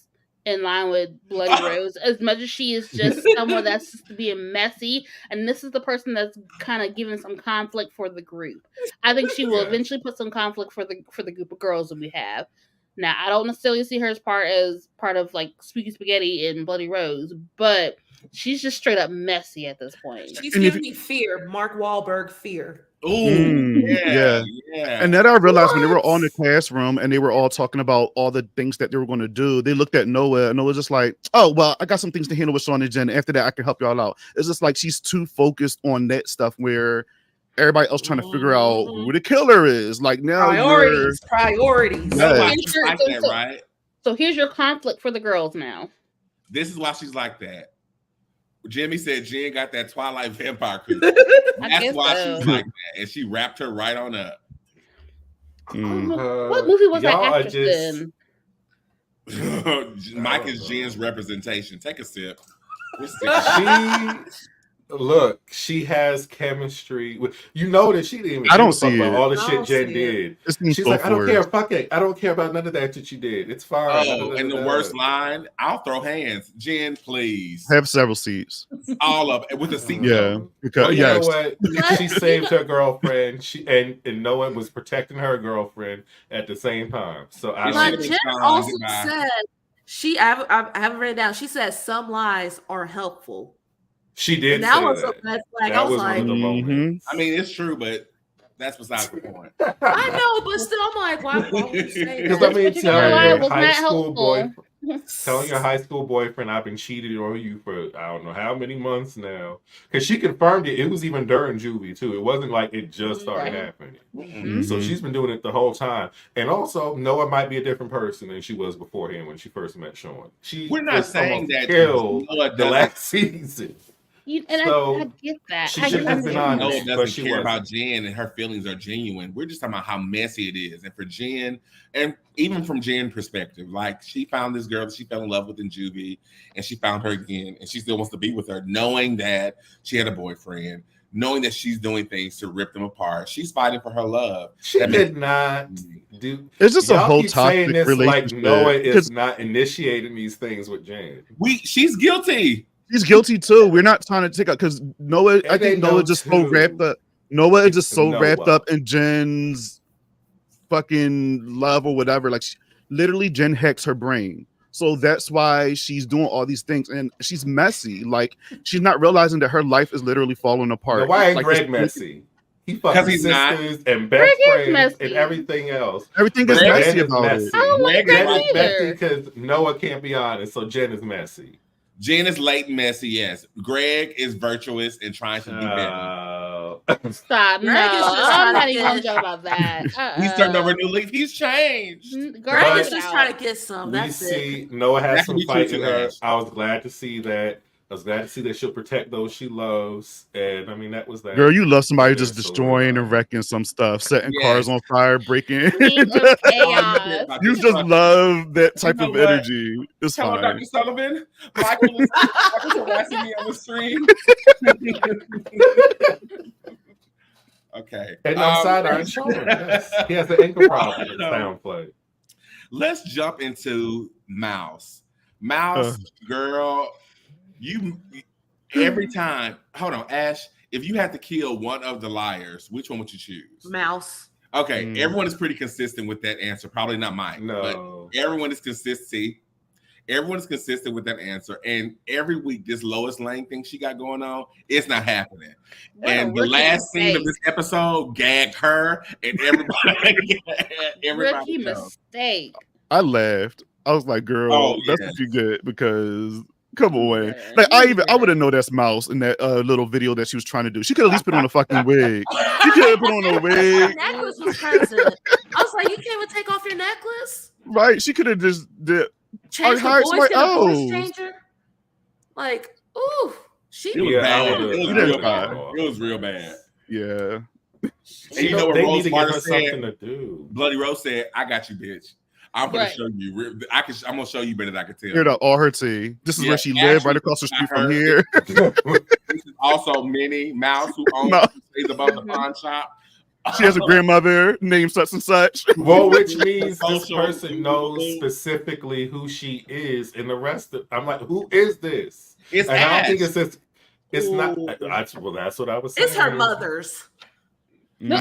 in line with Bloody Rose as much as she is just someone that's just being messy, and this is the person that's kind of giving some conflict for the group. I think she will Yeah. eventually put some conflict for the group of girls that we have. Now, I don't necessarily see her as part of like Spooky Spaghetti and Bloody Rose, but she's just straight up messy at this point. She's And if- giving me fear, Mark Wahlberg fear. Ooh, yeah. yeah. And then I realized when they were What? all in the classroom and they were all talking about all the things that they were going to do, they looked at Noah and Noah was just like, "Oh, well, I got some things to handle with Sean and Jen. After that, I can help y'all out." It's just like she's too focused on that stuff where everybody else trying to figure out who the killer is. Like now, Priorities. Yeah. Nobody Sure, like so- that, so- right? So here's your conflict for the girls now. This is why she's like that. Jimmy said Jen got that Twilight vampire crew. I That's guess why so. she's like that, and she wrapped her right on up. What movie was that y'all are actress just- in? Mike don't is know. Jen's representation. Take a sip. We're She has chemistry with, you know, that she didn't even I don't talk see about it. all the I shit don't Jen see did. It seems She's so like, I don't forced. care, fuck it. I don't care about none of that you did. It's fine. Oh, and the worst line, I'll throw hands. Jen, please. Have several seats. All of it with a seat. Yeah, because Well, you yes, know what? She saved her girlfriend. And no one was protecting her girlfriend at the same time. So I But don't. But She Jen was also fine. said I have it written down. She said some lies are helpful. She did And that say was that. a red flag. That I was was one like, of the moments. I mean, it's true, but that's besides the point. I know, but still, I'm like, why would you say Because that? I mean, But you telling know what? your Was high not school helpful. boyfriend, telling your high school boyfriend I've been cheated on you for I don't know how many months now. Because she confirmed it. It was even during juvie too. It wasn't like it just started Right. happening. Mhm. So she's been doing it the whole time. And also, Noah might be a different person than she was beforehand when she first met Sean. She We're not was saying almost that killed Noah the doesn't, last season. And So, I get that. she I should can have been understand honest. that. Noah but doesn't she care wasn't. about Jen and her feelings are genuine. We're just talking about how messy it is. And for Jen, and even from Jen's perspective, like she found this girl that she fell in love with in juvie and she found her again and she still wants to be with her, knowing that she had a boyfriend, knowing that she's doing things to rip them apart. She's fighting for her love. She That did not do. it's just a Y'all whole keep saying toxic this like relationship. Noah is 'Cause not initiating these things with Jan. She's guilty. He's guilty too. We're not trying to take out because Noah. I And they think Noah know just so too. wrapped up. Noah is It's just so wrapped Noah. up in Jen's fucking love or whatever. Like literally, Jen hacks her brain. So that's why she's doing all these things, and she's messy. Like she's not realizing that her life is literally falling apart. Now, why ain't Like, Greg it's- messy? He 'Cause fucking he's not. sisters and Greg best is friends messy. and everything else. Everything is Greg messy is about messy. it. I don't like Greg Greg is Jen is messy either. because Noah can't be honest, so Jen is messy. Jen is late and messy, yes. Greg is virtuous and trying to be better. Stop. No, Greg is just I'm trying not to even get- gonna joke about that. He's turned over a new leaf. He's changed. Greg But- is just trying to get some. We That's it. see Noah That has can some be true fight too, in her. Ash. I was glad to see that. I was glad to see that she'll protect those she loves. And I mean, that was that. Girl, you love somebody Yeah, just so, destroying and wrecking some stuff, setting Yes. cars on fire, breaking. Queen of chaos. You just love that type know of what? energy. It's Tell fine. Dr. Sullivan, Michael is harassing me on the stream. Okay. And I'm side-eyeing Sean. Yes. He has an ankle problem in sound play. Let's jump into Mouse. Mouse, girl, you every time. Hold on, Ash. If you had to kill one of the liars, which one would you choose? Mouse. Okay, everyone is pretty consistent with that answer. Probably not Mike, No. but everyone is consistent. Everyone is consistent with that answer. And every week, this Lois Lane thing she got going on, it's not happening. And the last scene of this episode gagged her and everybody. Rookie mistake. I laughed. I was like, girl, that's what you get because come on. Like I wouldn't know that's Mouse in that little video that she was trying to do. She could at least put on a fucking wig. She could have put on a wig. The necklace was present. I was like, you can't even take off your necklace? Right. She could have just did change the voice, get a voice changer. Like, ooh, it was bad. It was real bad. Yeah. And you know what they Rose need to give her said? something to do. Bloody Rose said, "I got you, bitch. I'm gonna show you. I'm gonna show you better than I can tell." Here's all her tea. This is where she lived, right across the street from here. This is also Minnie Mouse, who stays above the pawn shop. She has a grandmother named such and such. Well, which means this person knows specifically who she is, and the rest of I'm like, who is this? It's and Ash. I don't think it's not. Well, that's what I was saying. It's her mother's. They're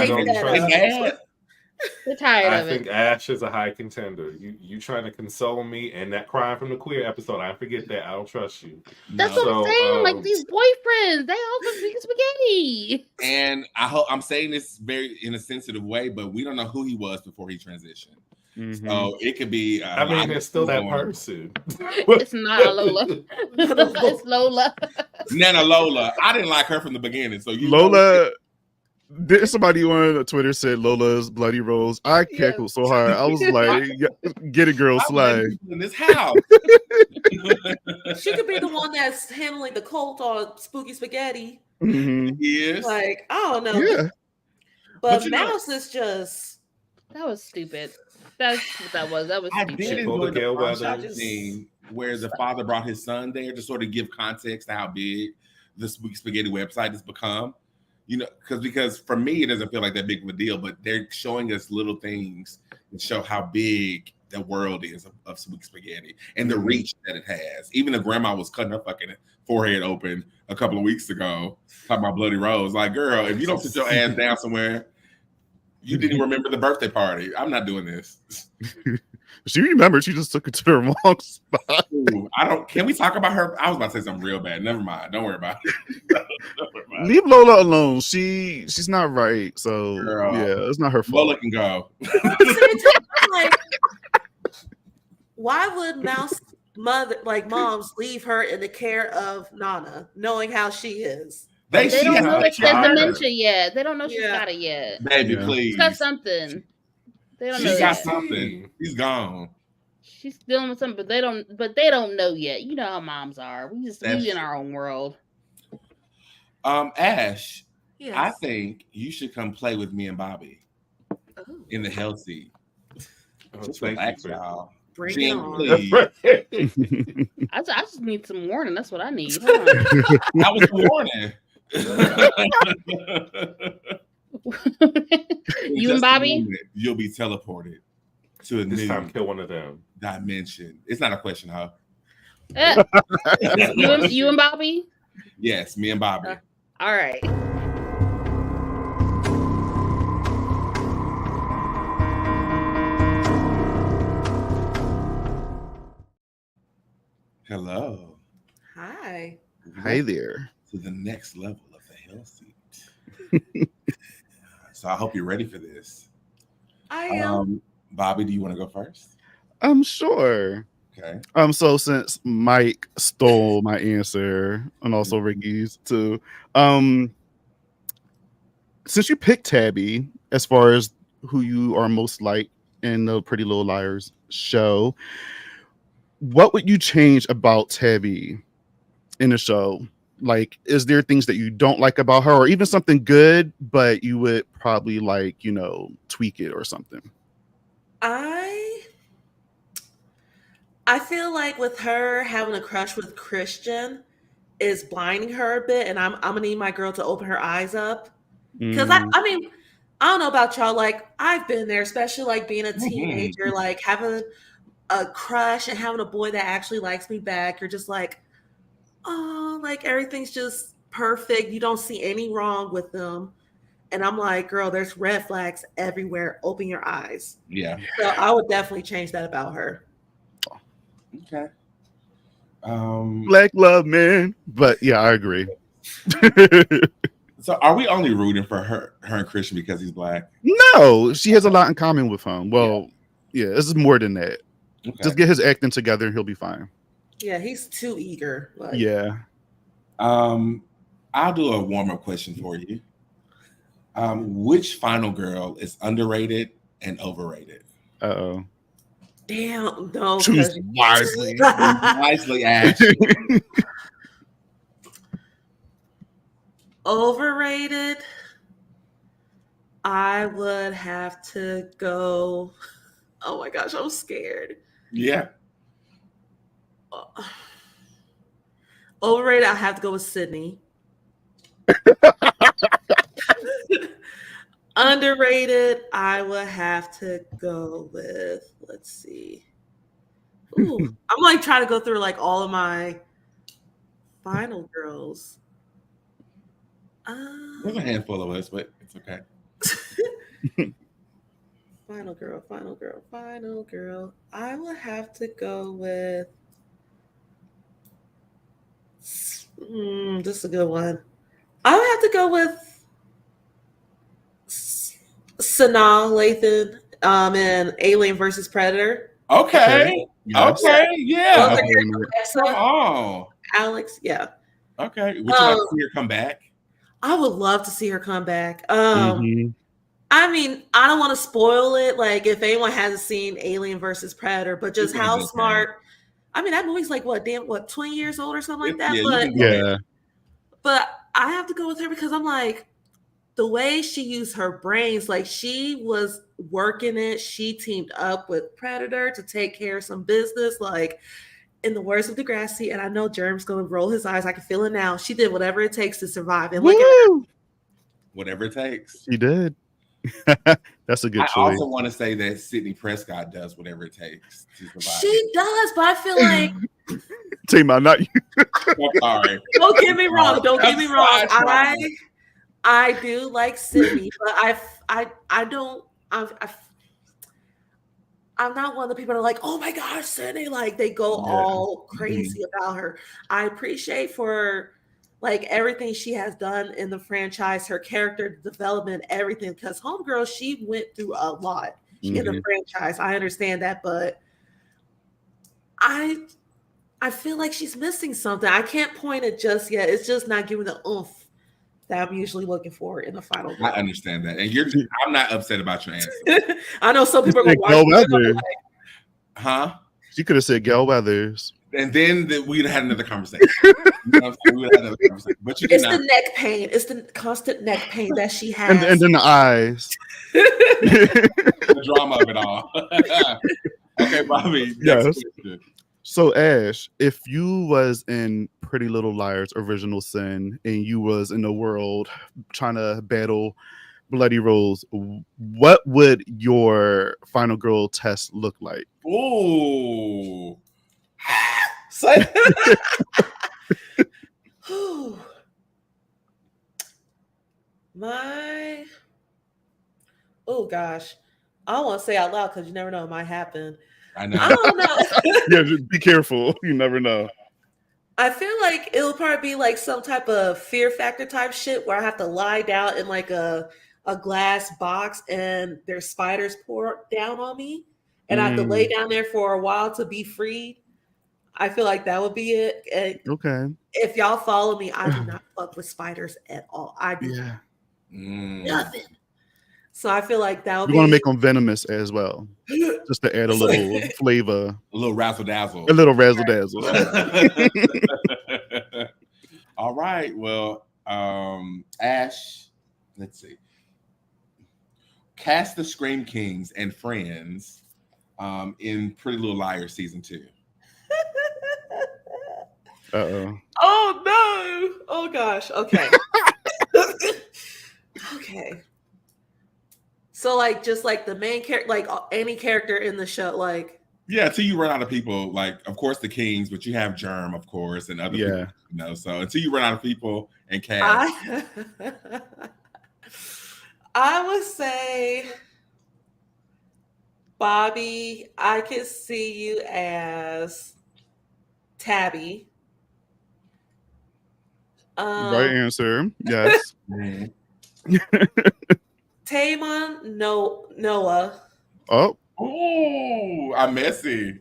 tired I of it. think Ash is a high contender. You trying to console me, and that crying from the queer episode, I forget that. I don't trust you. That's what I'm saying. Like these boyfriends, they all speak spaghetti. And I'm saying this very in a sensitive way, but we don't know who he was before he transitioned. Mm-hmm. So it could be. I mean, it's still that person. It's not a Lola. It's Lola. Nana Lola. I didn't like her from the beginning. So Lola. Did somebody on Twitter said Lola's Bloody Rose? I cackled so hard. I was like, "Get it, girl, slide." In this house, she could be the one that's handling the cult on Spooky Spaghetti. Mm-hmm. Yes, like I don't know. Yeah, but Mouse is just that was stupid. That's what that was. That was I stupid. did enjoy the scene where the father brought his son there to sort of give context to how big the Spooky Spaghetti website has become. You know, because for me, it doesn't feel like that big of a deal, but they're showing us little things that show how big the world is of Spooky Spaghetti and the reach that it has. Even the grandma was cutting her fucking forehead open a couple of weeks ago, talking about Bloody Rose. Like, girl, if you don't sit your ass down somewhere, you didn't remember the birthday party. I'm not doing this. She remembered. She just took it to the wrong spot. Ooh, can we talk about her? I was about to say something real bad. Never mind. Don't worry about it. Leave Lola alone. She's not right. So girl, yeah, it's not her fault. Lola can go. like, why would moms leave her in the care of Nana, knowing how she is? They don't know that she has dementia yet. They don't know she's got it yet. Baby, please. She's got something. They don't know. She's got something. He's gone. She's dealing with something, but they don't know yet. You know how moms are. We in our own world. Ash, yes. I think you should come play with me and Bobby in the hell seat. Just relax, y'all. Bring it on. I just need some warning. That's what I need. That was the warning. You and Bobby, you'll be teleported to a new time. Kill one of them. Dimension. It's not a question, huh? You and Bobby. Yes, me and Bobby. All right. Hello. Hi. Hi there. To the next level of the hell seat. So I hope you're ready for this. I am. Bobby, do you want to go first? I'm sure. Okay. So since Mike stole my answer and also Ricky's too, since you picked Tabby as far as who you are most like in the Pretty Little Liars show, what would you change about Tabby in the show? Like, is there things that you don't like about her, or even something good, but you would probably like, tweak it or something? I feel like with her having a crush with Christian is blinding her a bit, and I'm gonna need my girl to open her eyes up. Because I mean, I don't know about y'all, like I've been there, especially like being a teenager, like having a crush and having a boy that actually likes me back, you're just like, oh, like everything's just perfect. You don't see any wrong with them. And I'm like, girl, there's red flags everywhere. Open your eyes. Yeah. So I would definitely change that about her. Okay. Black love, man. But yeah, I agree. So are we only rooting for her and Christian because he's black? No, she has a lot in common with him. Well, yeah, this is more than that. Okay. Just get his acting together and he'll be fine. Yeah, he's too eager. Like, Yeah. I'll do a warm-up question for you. Which final girl is underrated and overrated? Uh-oh. damn, no. Choose 'cause- wisely. Wisely, Ash. Overrated. I would have to go. Oh my gosh, I'm scared. Yeah. Overrated, I have to go with Sydney. Underrated, I would have to go with, let's see. Ooh, I'm like trying to go through like all of my final girls. There's a handful of us, but it's okay. Final girl, final girl, final girl. I will have to go with. This is a good one. I would have to go with Sanaa Lathan in Alien versus Predator. Okay. Yes. Okay. Yeah. Well, Come on. Alexx, yeah. Okay. Would you like to see her come back? I would love to see her come back. Mhm. I mean, I don't want to spoil it. Like, if anyone hasn't seen Alien versus Predator, but just You can how just smart. I mean, that movie's like what 20 years old or something like that. Yeah, you But can go ahead. Yeah. but I have to go with her because I'm like, the way she used her brains, like she was working it. She teamed up with Predator to take care of some business. Like, in the words of Degrassi, and I know Germ's gonna roll his eyes. I can feel it now. She did whatever it takes to survive. And look at her. Woo! Whatever it takes. She did. That's a good I choice. also want to say that Sydney Prescott does whatever it takes to survive. She does, but I feel like TaMon, not you. I'm sorry. don't get me wrong. Don't get me I'm wrong. sorry. I do like Sydney, but I don't. I'm not one of the people that are like, oh my gosh, Sydney, like they go all crazy about her. I appreciate for like everything she has done in the franchise, her character development, everything. Because Homegirl, she went through a lot in the franchise. I understand that, but I feel like she's missing something. I can't point it just yet. It's just not giving the oomph that I'm usually looking for in the final girl. I understand that. And I'm not upset about your answer. I know some people are Like Gail going to Weathers. watch Huh? She could have said Gail Weathers. And then we'd have had another conversation. You know what I'm saying? We would have had another conversation. But you It's did not. the neck pain. It's the constant neck pain that she has. And then the eyes. The drama of it all. Okay, Bobby. Yes. Next question. So Ash, if you was in Pretty Little Liars Original Sin and you was in the world trying to battle Bloody Rose, what would your final girl test look like? Ooh. Oh gosh, I don't want to say out loud because you never know, it might happen. I know. I don't know. Yeah, just be careful. You never know. I feel like it'll probably be like some type of Fear Factor type shit where I have to lie down in like a glass box and there's spiders pour down on me and I have to lay down there for a while to be freed. I feel like that would be it. And Okay. if y'all follow me, I do not fuck with spiders at all. I do Yeah. nothing. So I feel like that would We be. want to make them venomous as well, just to add a little flavor, A little razzle dazzle. a little razzle dazzle. All right. Well, Ash, let's see. Cast the Scream Kings and Friends in Pretty Little Liars season 2. Uh-oh. Oh no! Oh gosh. Okay. Okay. So like just like the main character, like any character in the show, like Yeah, until you run out of people, like of course the Kingz, but you have Germ, of course, and other people, you know. So until you run out of people and cast, I would say, Bobby, I could see you as Tabby. Right answer. Yes. TaMon, Noah. Oh, I'm messy.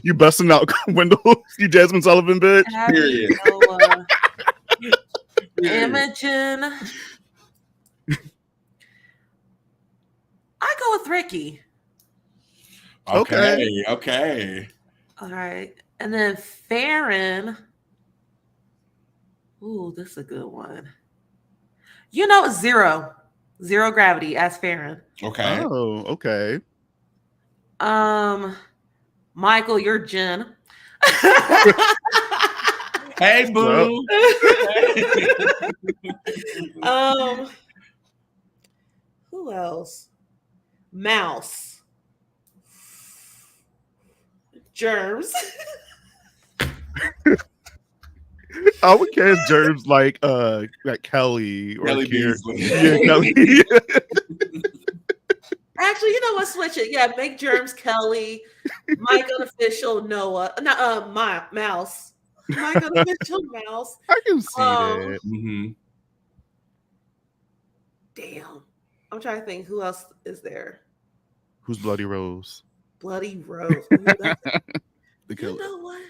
you busting out windows, you Jasmine Sullivan bitch. Tabby, Period. Noah. Imogen. I go with Ricky. Okay. All right. And then Farron. Ooh, this is a good one. You know, Zero Gravity as Farron. Okay. Oh, okay. Michael, you're Jen. Hey, boo. Who else? Mouse. Germs. I would cast Germs like Kelly or Kelly Kier. Beasley. Yeah, Kelly. Actually, you know what? Switch it. Yeah, make Germs Kelly. Mike Unofficial Noah. No, Mouse. Mike Unofficial Mouse. I can see that. Mm-hmm. Damn. I'm trying to think who else is there. Who's Bloody Rose? Bloody Rose. Ooh, The you killer. know what?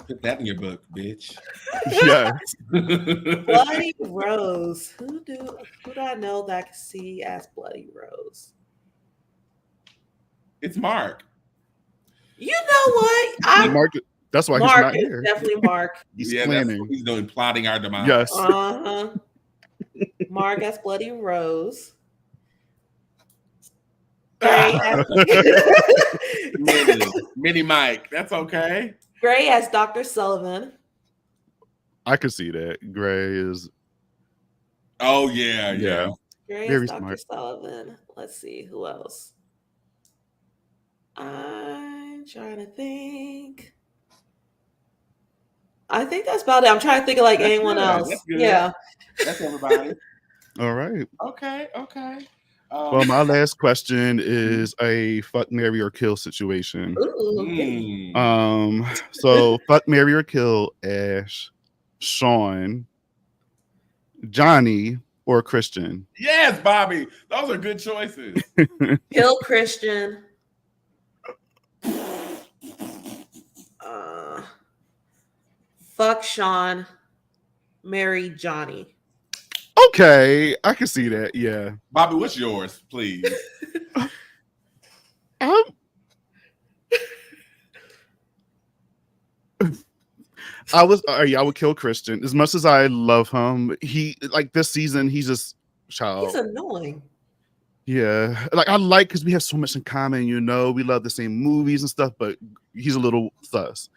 Put that in your book, bitch. Yes. Bloody Rose. Who do I know that I can see as Bloody Rose? It's Mark. You know what? Mark, that's why he's Mark not is here. definitely Mark. He's That's planning. what he's doing, plotting our demise. Yes. Mark as Bloody Rose. Gray as, Mini Mike. That's okay. Gray as Dr. Sullivan. I could see that. Gray is Oh yeah. Gray very as Dr. smart. Sullivan. Let's see who else. I'm trying to think. I think that's about it. I'm trying to think of like That's anyone good. else. That's good. Yeah. That's everybody. All right. Okay. Well, my last question is a fuck, marry, or kill situation. Ooh, So fuck, marry, or kill Ash, Sean, Johnny, or Christian. Yes, Bobby. Those are good choices. Kill Christian. Fuck Sean. Marry Johnny. Okay, I can see that. Yeah. Bobby, what's yours, please? I would kill Christian. As much as I love him, he like this season, he's just child. He's annoying. Yeah. Like I like because we have so much in common, you know. We love the same movies and stuff, but he's a little sus.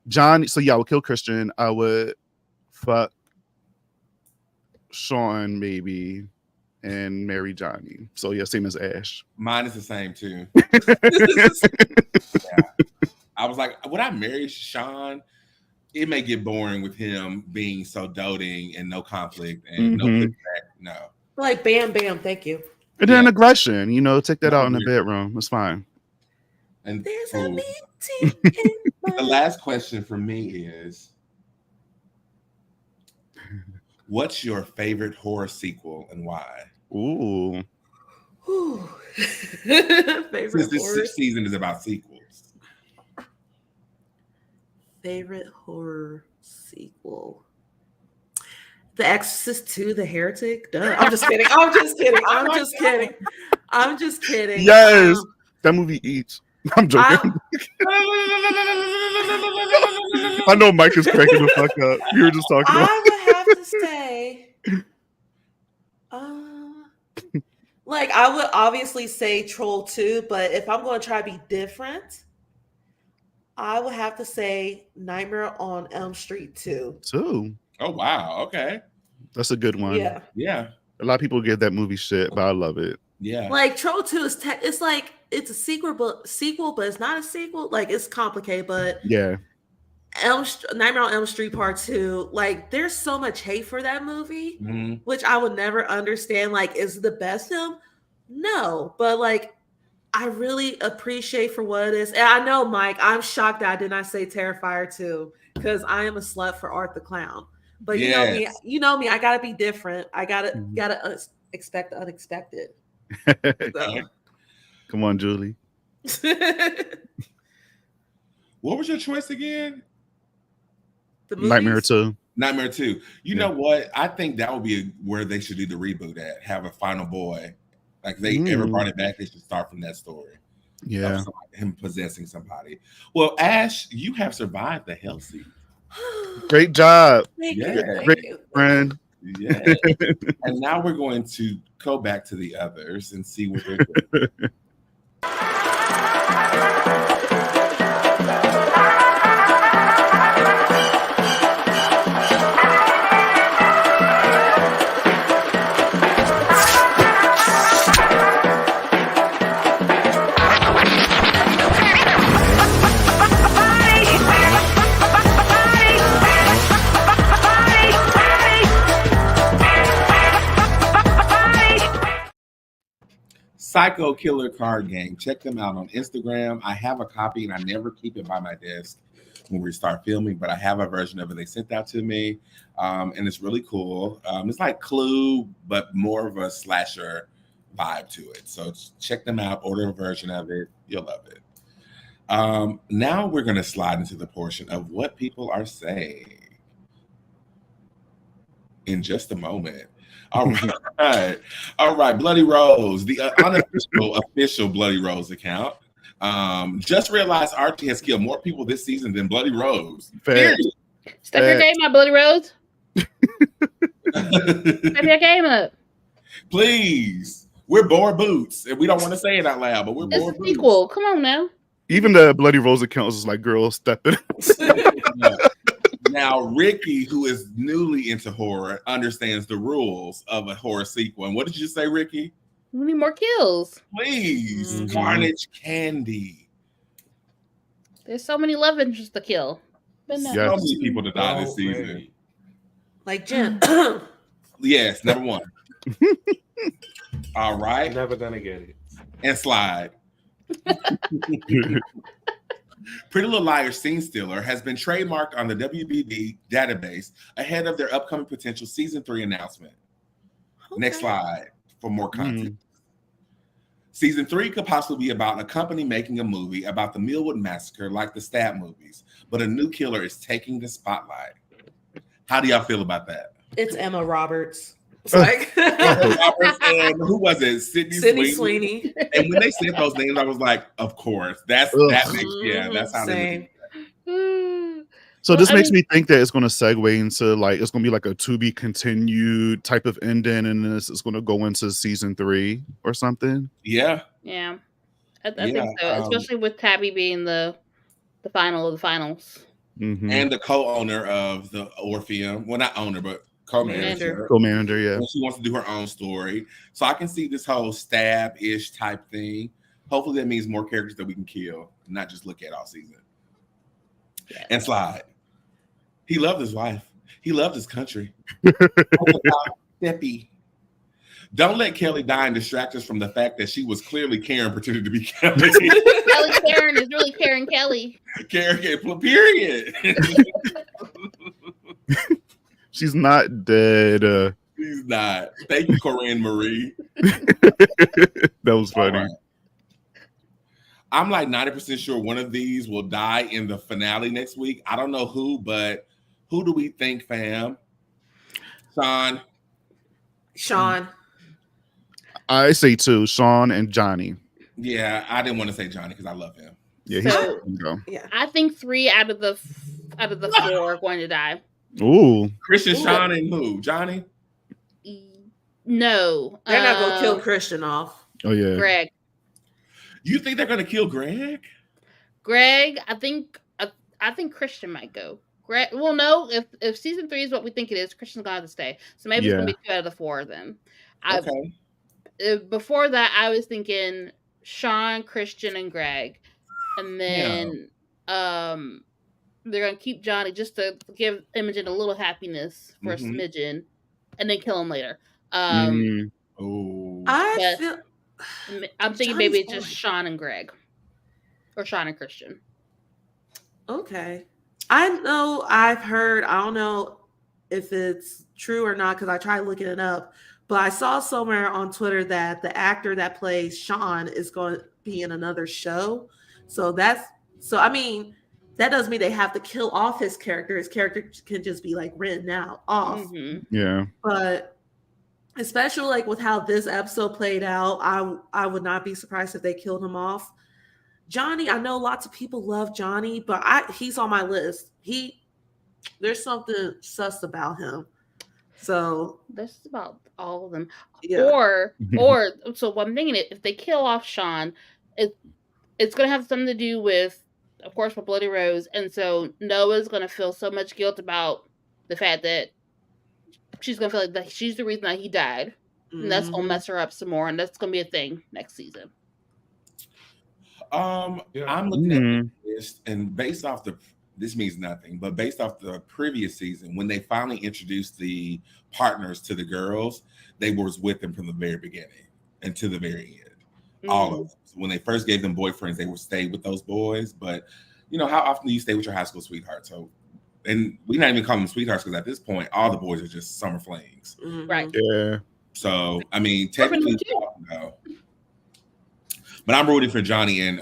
Johnny, so yeah, I would kill Christian. I would fuck Sean maybe and marry Johnny. So yeah, same as Ash. Mine is the same too. I was like, would I marry Sean? It may get boring with him being so doting and no conflict and no pushback. No. Like bam, bam, thank you. And then aggression, you know, take that out in the bedroom. It's fine. And there's a meeting in the last question for me is, what's your favorite horror sequel and why? Ooh. Favorite Since this horror season is about sequels. Favorite horror sequel. The Exorcist 2, The Heretic. Duh. I'm just kidding. I'm just kidding. Yes. That movie eats. I'm joking. I know Mike is cracking the fuck up. You were just talking about. I would have to say, like I would obviously say Troll 2, but if I'm going to try to be different, I would have to say Nightmare on Elm Street 2. Too. Oh wow. Okay. That's a good one. Yeah. Yeah. A lot of people give that movie shit, but I love it. Yeah. Like Troll 2 is it's like it's a sequel, but it's not a sequel. Like it's complicated, but Yeah. Nightmare on Elm Street Part 2, like there's so much hate for that movie, Mhm. which I would never understand. Like, is it the best film? No, but like I really appreciate for what it is. And I know, Mike, I'm shocked that I did not say Terrifier 2 because I am a slut for Art the Clown. But Yes. you know me, I gotta be different. I gotta Mhm. expect the unexpected. So. Come on, Julie. What was your choice again? The movies? Nightmare 2. Nightmare 2. You Yeah. know what? I think that would be where they should do the reboot at. Have a final boy. Like if they ever brought it back, they should start from that story. Yeah. Him possessing somebody. Well, Ash, you have survived the hell seat. Great job. Thank Yeah. you, thank Great you. friend. Yeah. And now we're going to go back to the others and see what they're doing. Psycho Killer Card Game. Check them out on Instagram. I have a copy and I never keep it by my desk when we start filming, but I have a version of it they sent that to me. And it's really cool. It's like Clue, but more of a slasher vibe to it. So check them out, order a version of it. You'll love it. Now we're going to slide into the portion of what people are saying in just a moment. All right. All right. Bloody Rose, the unofficial official Bloody Rose account. Just realized Archie has killed more people this season than Bloody Rose. Period. Step your game up, Bloody Rose. Step your game up. Please. We're bored boots. And we don't want to say it out loud, but we're It's bored a boots. sequel. Come on now. Even the Bloody Rose accounts is like, girl, step it. Now, Ricky, who is newly into horror, understands the rules of a horror sequel. And what did you say, Ricky? We need more kills. Please. Mhm. Carnage Candy. There's so many love interests to kill. But no. Yes. So many people to die this season. many. Like Jen. Yes, number one. All right. Never gonna get it. And slide. Pretty Little Liars Scene Stealer has been trademarked on the WBD database ahead of their upcoming potential season 3 announcement. Okay. Next slide for more content. Season 3 could possibly be about a company making a movie about the Millwood Massacre like the Stab movies, but a new killer is taking the spotlight. How do y'all feel about that? It's Emma Roberts. It's like Roberts and who was it? Sydney Sweeney. And when they said those names, I was like, of course. That makes that's how Same. they So Well, this I makes mean- me think that it's going to segue into like it's going to be like a to be continued type of ending, and then it's going to go into season 3 or something. Yeah. Yeah. I Yeah, think so. Especially with Tabby being the final of the finals. Mhm. And the co-owner of the Orpheum. Well, not owner, but co-manager. Commander, yeah. And she wants to do her own story. So I can see this whole stab-ish type thing. Hopefully that means more characters that we can kill, not just look at all season. Yeah. And slide. He loved his wife. He loved his country. Deppy. Don't let Kelly die and distract us from the fact that she was clearly Karen pretending to be Kelly. Kelly Karen is really Karen Kelly. Karen, period. She's not dead. He's not. Thank you, Corinne Marie. That was funny. All right. I'm like 90% sure one of these will die in the finale next week. I don't know who, but who do we think, fam? Sean. I say 2, Sean and Johnny. Yeah, I didn't want to say Johnny because I love him. Yeah, he's So- Yeah. I think 3 out of the 4 are going to die. Ooh. Christian, Ooh. Sean, and who? Johnny? No. They're not gonna kill Christian off. Oh yeah. Greg. You think they're going to kill Greg? Greg, I think Christian might go. Greg, well, no. If season 3 is what we think it is, Christian's gonna have to stay. So maybe it's gonna be 2 out of the 4 then. Okay. before that, I was thinking Sean, Christian, and Greg, and then they're gonna keep Johnny just to give Imogen a little happiness for a smidgen, and then kill him later. Oh, I I'm thinking Johnny's maybe it's just fine. Sean and Greg, or Sean and Christian. Okay. I know I've heard, I don't know if it's true or not because I tried looking it up, but I saw somewhere on Twitter that the actor that plays Sean is going to be in another show. So I mean, that doesn't mean they have to kill off his character. His character can just be like written out off. Yeah. But especially like with how this episode played out, I would not be surprised if they killed him off. Johnny, I know lots of people love Johnny, but he's on my list. There's something sus about him. So that's about all of them. Yeah. Or so what I'm thinking, if they kill off Sean, it's gonna have something to do with, of course, with Bloody Rose, and so Noah's gonna feel so much guilt about the fact that she's gonna feel like that she's the reason that he died, and that's gonna mess her up some more, and that's gonna be a thing next season. I'm looking at this, and based off this means nothing, but based off the previous season, when they finally introduced the partners to the girls, they was with them from the very beginning and to the very end. All of them. When they first gave them boyfriends, they would stay with those boys. But how often do you stay with your high school sweetheart? So, and we're not even calling them sweethearts because at this point, all the boys are just summer flings. Right. Yeah. So, I mean, technically, no. But I'm rooting for Johnny and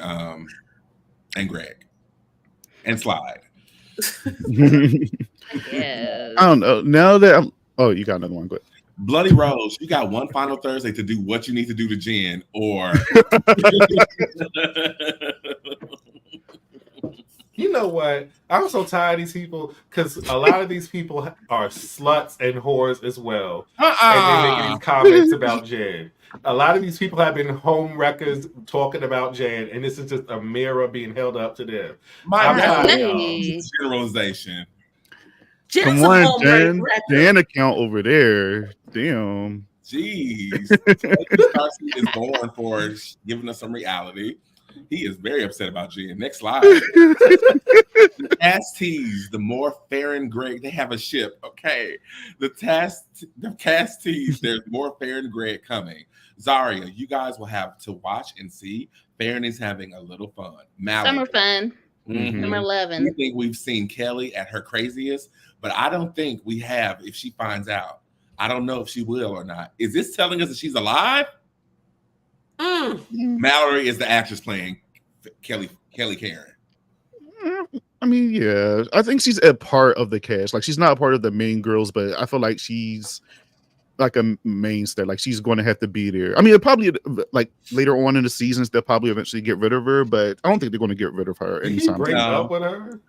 Greg and Slide. Yes. I don't know. Now that you got another one. Go ahead. Bloody Rose, you got one final Thursday to do what you need to do to Jen, or you know what? I'm so tired of these people because a lot of these people are sluts and whores as well. And they're making these comments about Jen. A lot of these people have been home wreckers talking about Jan, and this is just a mirror being held up to them. Generalization. Come on, Jen. Jan account over there. Damn. Jeez. Darcy is born for giving us some reality. He is very upset about Jen. Next slide. The Castees, the more fair and Greg, they have a ship. Okay. The Castees, there's more fair and Greg coming. Zaria, you guys will have to watch and see. Farron is having a little fun. Mallory. Summer fun. Number 11. I think we've seen Kelly at her craziest, but I don't think we have if she finds out. I don't know if she will or not. Is this telling us that she's alive? Mallory is the actress playing Kelly Karen. I mean, yeah. I think she's a part of the cast. Like, she's not a part of the main girls, but I feel like she's like a mainstay. Like, she's going to have to be there. I mean, it probably, like, later on in the seasons, they'll probably eventually get rid of her, but I don't think they're going to get rid of her anytime. Did he break up with her?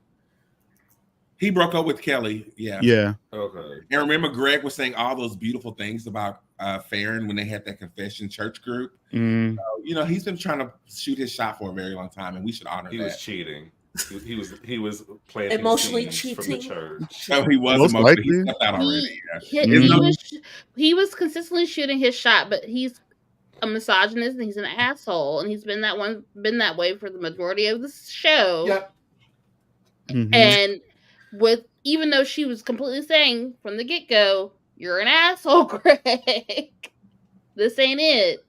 He broke up with Kelly. Yeah. Yeah. Okay. And remember, Greg was saying all those beautiful things about Farron when they had that confession church group. So, he's been trying to shoot his shot for a very long time, and we should honor that. He was cheating. He was playing emotionally cheating from the church. Oh, he was Most emotionally. likely. He stepped out already. He was consistently shooting his shot, but he's a misogynist and he's an asshole, and he's been that way for the majority of the show. Yep. And even though she was completely saying from the get-go, you're an asshole, Greg. This ain't it.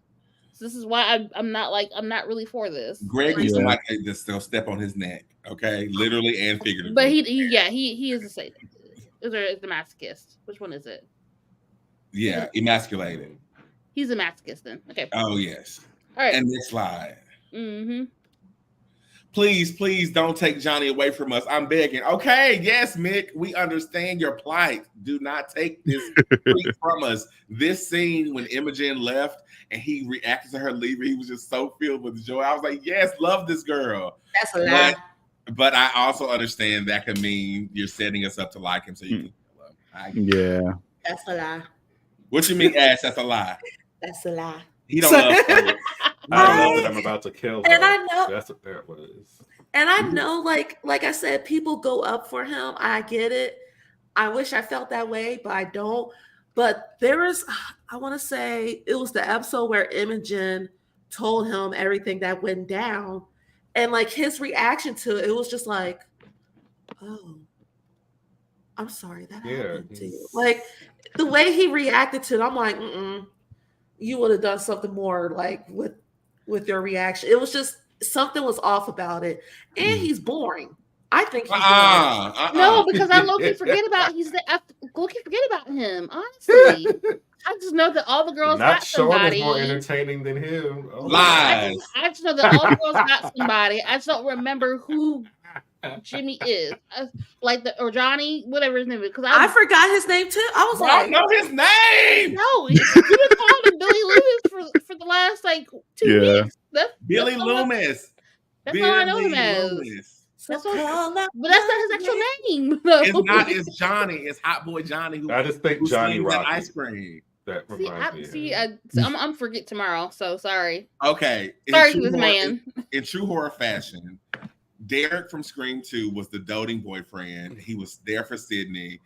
So this is why I'm not really for this. Greg is somebody that's still step on his neck, okay, literally and figuratively. But he is a sadist. Is the masochist? Which one is it? Yeah, emasculated. He's a masochist then. Okay. Oh yes. All right. And next slide. Please don't take Johnny away from us. I'm begging. Okay, yes, Mick, we understand your plight. Do not take this from us. This scene when Imogen left and he reacted to her leaving, he was just so filled with joy. I was like, yes, love this girl. That's a lie. But I also understand that could mean you're setting us up to like him so you can love him. Yeah. That's a lie. What you mean, Ash? That's a lie. That's a lie. He don't love her. I don't know that I'm about to kill her. And I know that's what that was. And I know, like I said, people go up for him. I get it. I wish I felt that way, but I don't. But there is I want to say it was the episode where Imogen told him everything that went down, and like his reaction to it was just like, "Oh, I'm sorry that happened to you." Like the way he reacted to it, I'm like, you would have done something more like with your reaction. It was just something was off about it, and he's boring. I think he's boring. No, because I low-key forget about forget about him. Honestly, I just know that all the girls got somebody. Sean is more entertaining than him. Oh, Lies. I just know that all the girls got somebody. I just don't remember who Jimmy is, or Johnny, whatever his name is. Because I forgot his name too. I was like, I know his name. No, you been calling him Billy Loomis for the last 2 weeks. That's Billy Loomis. That's all I know him as. But that's not his actual name. It's Johnny. It's Hot Boy Johnny. I just think Johnny Rocket. Ice cream. That reminds me. I'm forget tomorrow. So sorry. Okay. Sorry to this man. In true horror fashion, Derek from Scream 2 was the doting boyfriend. He was there for Sydney.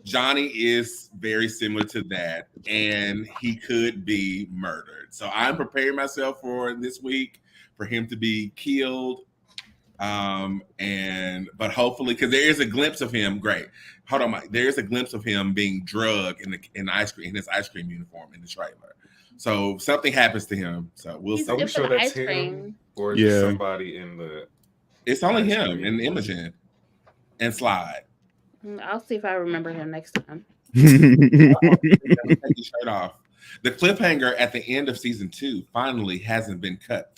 Johnny is very similar to that, and he could be murdered. So I'm preparing myself for this week for him to be killed. But hopefully, because there is a glimpse of him. Great. Hold on, Mike. There is a glimpse of him being drugged in his ice cream uniform in the trailer. So something happens to him. So we'll see. Are we sure that's him, or is it somebody in the? It's only him and Imogen and Slide. I'll see if I remember him next time. Take the shirt off. The cliffhanger at the end of season 2 finale hasn't been cut,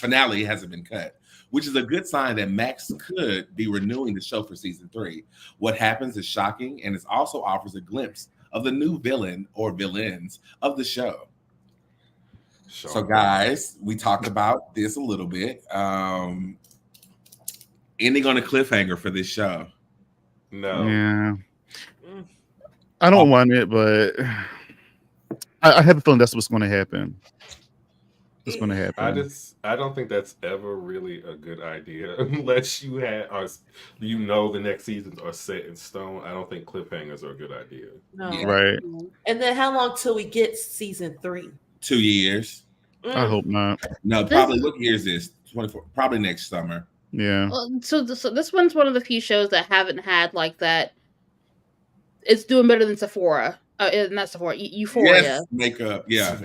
which is a good sign that Max could be renewing the show for season 3. What happens is shocking, and it also offers a glimpse of the new villain or villains of the show. Sure. So, guys, we talked about this a little bit. Ending on a cliffhanger for this show. No. Yeah. I don't want it, but I have a feeling that's what's going to happen. It's going to happen. I don't think that's ever really a good idea unless you the next seasons are set in stone. I don't think cliffhangers are a good idea. No. Yeah. Right. And then how long till we get season 3? 2 years. I hope not. No, probably. What year is this? 24. Probably next summer. Yeah. So this one's one of the few shows that haven't had that. It's doing better than Sephora. Not Sephora. Euphoria. Yes, makeup. Yeah.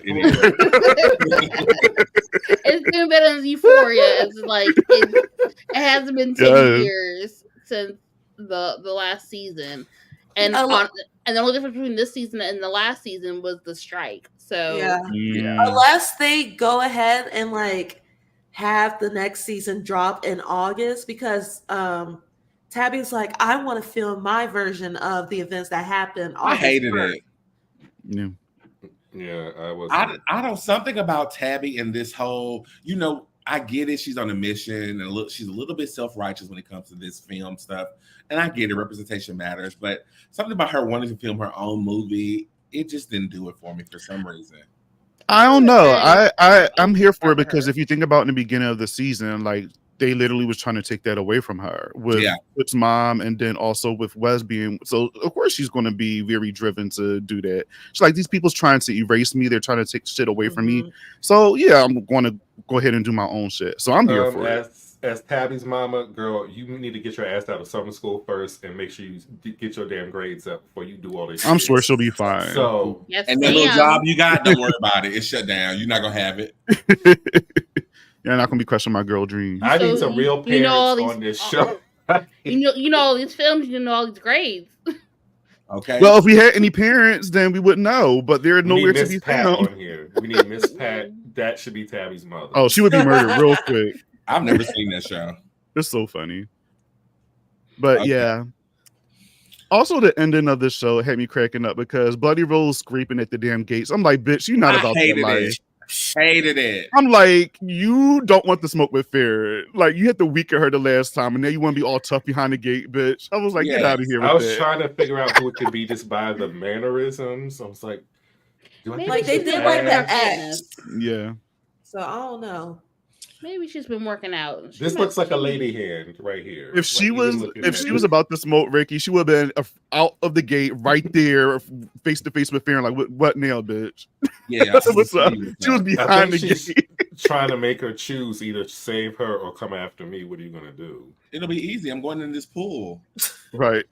It's doing better than Euphoria. It's it hasn't been 10 years since the last season, and the only difference between this season and the last season was the strike. So unless they go ahead and have the next season drop in August, because Tabby's like, I want to film my version of the events that happened. I hated it. Yeah. Yeah, I was. I don't something about Tabby and this whole, I get it. She's on a mission and she's a little bit self-righteous when it comes to this film stuff. And I get it. Representation matters. But something about her wanting to film her own movie, it just didn't do it for me for some reason. I don't know. I'm here for it because if you think about in the beginning of the season, they literally was trying to take that away from her with Whip's mom, and then also with Wes being. So of course she's going to be very driven to do that. She's like, these people's trying to erase me. They're trying to take shit away from me. So yeah, I'm going to go ahead and do my own shit. So I'm here for it. As Tabby's mama, girl, you need to get your ass out of summer school first and make sure you get your damn grades up before you do all this shit. I'm sure she'll be fine. So, and that little job you got, don't worry about it. It's shut down. You're not going to have it. You're not going to be crushing my girl dreams. I need some real parents on this show. you know all these films, you know all these grades. Okay. Well, if we had any parents, then we wouldn't know. But they're nowhere to be found. On here. We need Miss Pat. That should be Tabby's mother. Oh, she would be murdered real quick. I've never seen that show. It's so funny. But yeah. Also, the ending of this show had me cracking up because Bloody Rose scraping at the damn gates. I'm like, bitch, you're not about that life. Hated it. I'm like, you don't want to smoke with fear. You had to weaken her the last time, and now you want to be all tough behind the gate, bitch. I was like, get out of here with I was that. trying to figure out who it could be just by the mannerisms. I was like, they did their ex. Yeah. So I don't know. Maybe she's been working out. This looks like a lady hand right here. If she Like, was, even looking if at she it. was about to smoke Ricky, she would have been out of the gate right there, face to face with Farron. Like, what now, bitch? Yeah, What's up? She was I behind the think she's gate. trying to make her choose either save her or come after me. What are you gonna do? It'll be easy. I'm going in this pool. Right.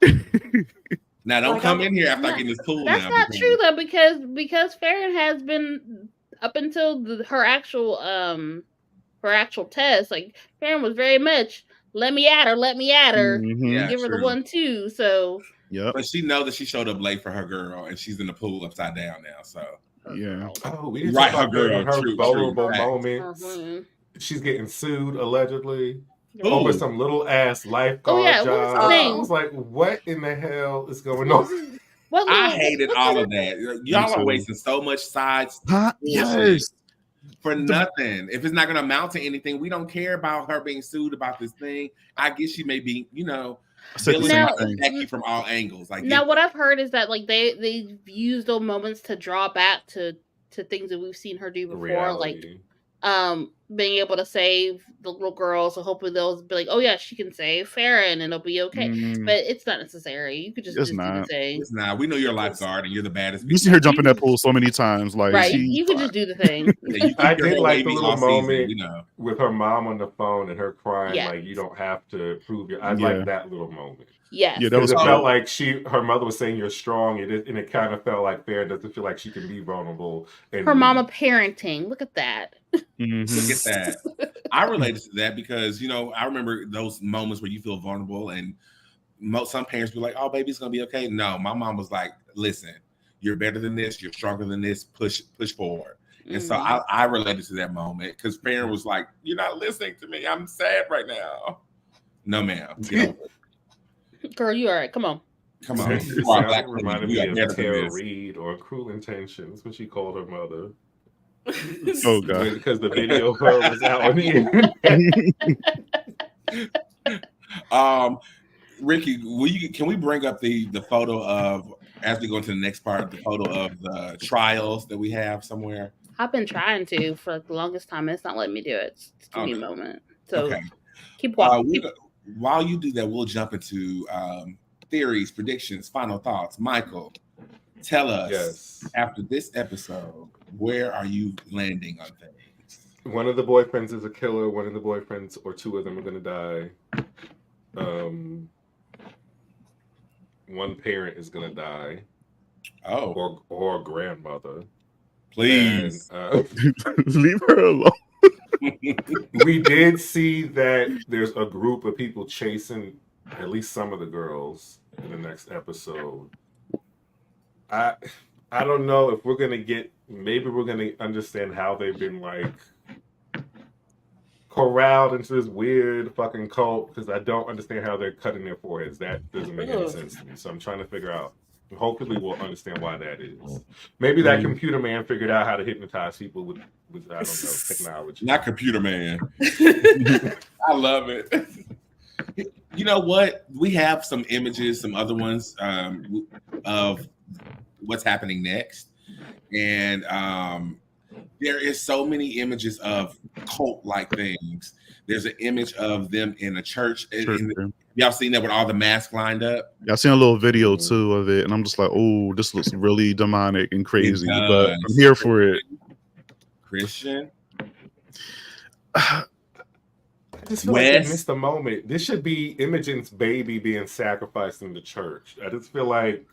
Now don't Like, come I'm- in here after I get in this pool. That's now, not because- true though, because Farron has been up until her actual test. Like Farron was very much let me at her, Mhm. Yeah, give her the true. 1-2. So Yep. But she know that she showed up late for her girl, and she's in the pool upside down now. So Yeah. Oh, we didn't Right, talk about her girl, her true, vulnerable facts. moments. Mhm. She's getting sued allegedly Ooh. over some little ass lifeguard Oh, yeah, what was job. his name? I was like, what in the hell is going on? What I little- hated what's all the- of that. Y'all are too. wasting so much sides Huh? bullshit Yes. for nothing. If it's not going to amount to anything, we don't care about her being sued about this thing. I guess she may be, I said the feeling same Now- thing. Becky from all angles. Like, Now, what I've heard is that like they've used those moments to draw back to things that we've seen her do before, like Reality. being able to save the little girl. So hopefully they'll be like, oh yeah, she can save Farron and it'll be okay. Mm. But it's not necessary. You could just It's do the not. thing. it's not. We know you're a lifeguard and you're the baddest. You see her jump in that pool so many times. Like, Right. she's You could fine. just do the thing. Yeah, you I keep your did hair like the wavy little all season, moment with her mom on the phone and her crying Yes. like you don't have to prove your. I Yeah. like that little moment. Yes. Yeah, that was Because it cool. felt like her mother was saying you're strong, and it kind of felt like Farron doesn't feel like she can be vulnerable. And Her mama parenting. Look at that. Mhm. Look at that. I related to that because I remember those moments where you feel vulnerable, and some parents be like, "Oh, baby's gonna be okay." No, my mom was like, "Listen, you're better than this. You're stronger than this. Push forward." And so Mhm. I related to that moment because Farron was like, "You're not listening to me. I'm sad right now." No, ma'am. Get over it. Girl, you all right? Come on. Come on. It You are black reminded women. You me are of better than Tara this. Reid or Cruel Intentions when she called her mother. Oh, God. Because the video of her was out on the internet. Ricky, can we bring up the photo of, as we go into the next part, the photo of the trials that we have somewhere? I've been trying to for the longest time, and it's not letting me do it. It's a me moment. So Okay. keep walking. While you do that, we'll jump into theories, predictions, final thoughts. Michael, tell us, Yes. after this episode, where are you landing on things? One of the boyfriends is a killer. One of the boyfriends, or two of them, are going to die. One parent is going to die. Oh, Or a grandmother. please. And, Leave her alone. we did see that there's a group of people chasing at least some of the girls in the next episode. I don't know if we're gonna maybe we're gonna understand how they've been like corralled into this weird fucking cult, because I don't understand how they're cutting their foreheads. That doesn't make any sense to me. So I'm trying to figure out. Hopefully we'll understand why that is. Maybe that computer man figured out how to hypnotize people with I don't know, technology. Not computer man. I love it. You know what? We have some images, some other ones of what's happening next. And there is so many images of cult-like things. There's an image of them in a church. Y'all seen that with all the masks lined up? I've seen a little video too of it, and I'm just like, oh, this looks really demonic and crazy, but I'm here for it. Christian? I just feel like they missed the moment. This should be Imogen's baby being sacrificed in the church. I just feel like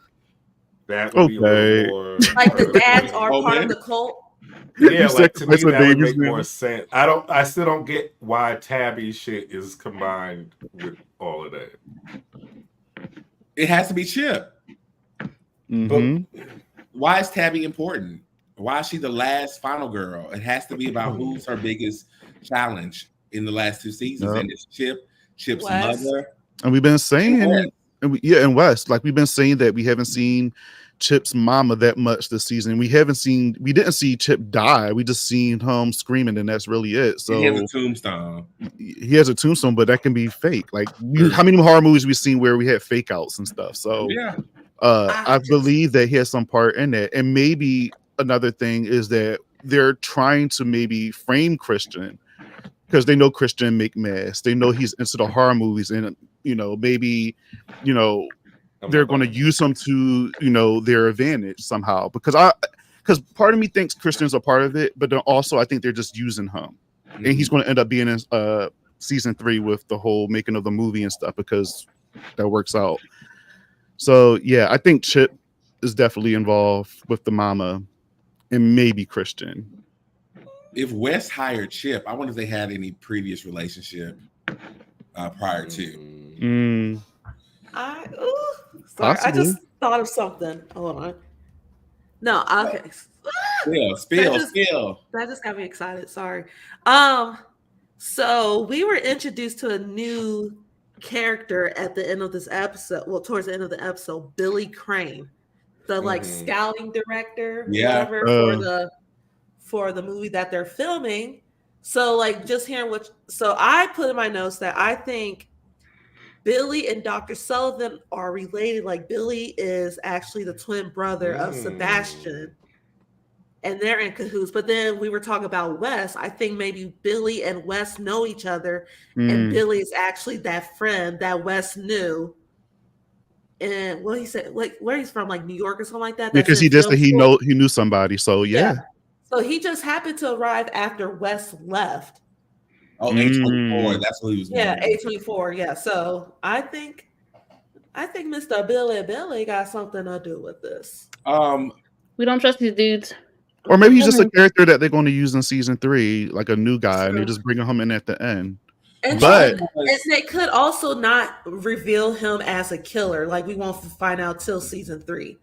that would be a little more like the dads are part of the cult. Yeah, like to me Sacrifice a that would baby's make more name. sense. I still don't get why Tabby shit is combined with all of that. It has to be Chip. Mhm. But why is Tabby important? Why is she the last final girl? It has to be about who's her biggest challenge in the last two seasons. Yep. And it's Chip's Wes. mother. And we've been saying, Wes. and West, like we've been saying that we haven't seen Chip's mama that much this season. We didn't see Chip die. We just seen him screaming, and that's really it. So He has a tombstone. he has a tombstone, but that can be fake. Like how many horror movies we've seen where we had fake outs and stuff. So Yeah. I believe that he has some part in that. And maybe another thing is that they're trying to maybe frame Christian because they know Christian make masks. They know he's into the horror movies, and maybe they're going to use him to their advantage somehow. Because part of me thinks Christian's a part of it, but then also I think they're just using him, and he's going to end up being in season 3 with the whole making of the movie and stuff because that works out. So yeah, I think Chip is definitely involved with the mama, and maybe Christian. If Wes hired Chip, I wonder if they had any previous relationship prior to. Sorry, I just thought of something. Hold on. No, okay. Spill. That just got me excited. Sorry. So we were introduced to a new character at the end of this episode. Well, towards the end of the episode, Billy Crane, the scouting director, whatever for the movie that they're filming. So just hearing so I put in my notes that I think Billy and Dr. Sullivan are related. Like Billy is actually the twin brother of Sebastian, and they're in cahoots. But then we were talking about Wes. I think maybe Billy and Wes know each other, and Billy is actually that friend that Wes knew. And what he said, where he's from, New York or something like that. Because he just he knew somebody. So yeah. So he just happened to arrive after Wes left. Oh, A24. That's what he was. Yeah, A24. Yeah. So I think Mr. Billy got something to do with this. We don't trust these dudes. Or maybe he's just a character that they're going to use in season 3, like a new guy, and they're just bringing him in at the end. And they could also not reveal him as a killer. We won't find out till season 3.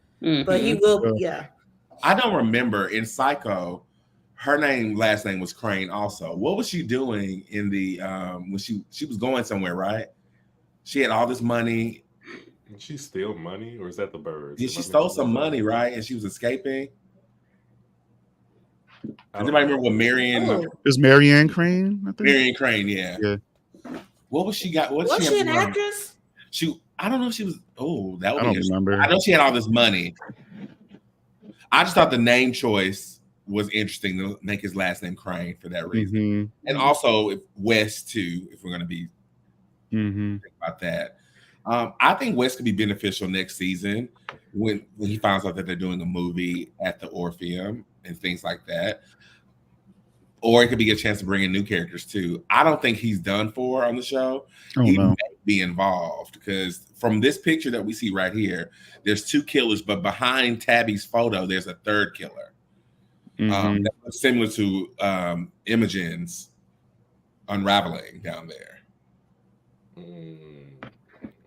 But he will. Yeah. I don't remember in Psycho, her last name was Crane also. What was she doing in the when she was going somewhere, right? She had all this money. Did she steal money, or is that the birds? Yeah, she stole some money, right? And she was escaping. Does anybody remember what Marianne is? Marianne Crane, I think. Marianne Crane, yeah. What was she got? Was she an actress? I don't know if she was. Oh, that would I don't remember. I know she had all this money. I just thought the name choice was interesting to make his last name Crane for that reason. And also Wes too, if we're going to be thinking about that. I think Wes could be beneficial next season when he finds out that they're doing a movie at the Orpheum and things like that. Or it could be a chance to bring in new characters too. I don't think he's done for on the show. He may be involved because from this picture that we see right here, there's 2 killers, but behind Tabby's photo, there's a 3rd killer. That's similar to Imogen's unraveling down there.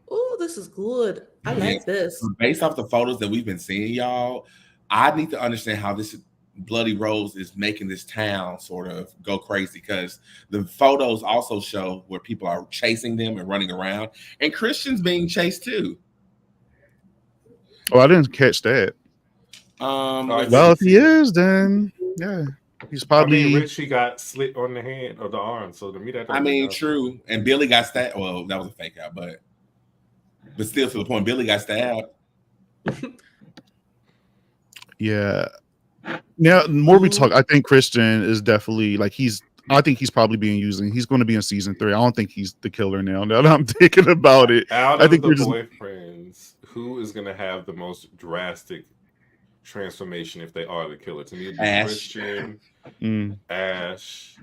Oh, this is good. I like this. Based off the photos that we've been seeing, y'all, I need to understand how this Bloody Rose is making this town sort of go crazy, because the photos also show where people are chasing them and running around, and Christian's being chased too. Oh, I didn't catch that. Well, if he is, then yeah, he's probably. Richie got slit on the hand or the arm, so to me that. True. And Billy got stabbed. Well, that was a fake out, but still to the point, Billy got stabbed. Yeah. Now, the more we talk, I think Christian is definitely I think he's probably being used, and he's going to be in season 3. I don't think he's the killer now. Now that I'm thinking about it, I think the boyfriends, who is going to have the most drastic transformation if they are the killer? To me, Ash. Christian, Ash,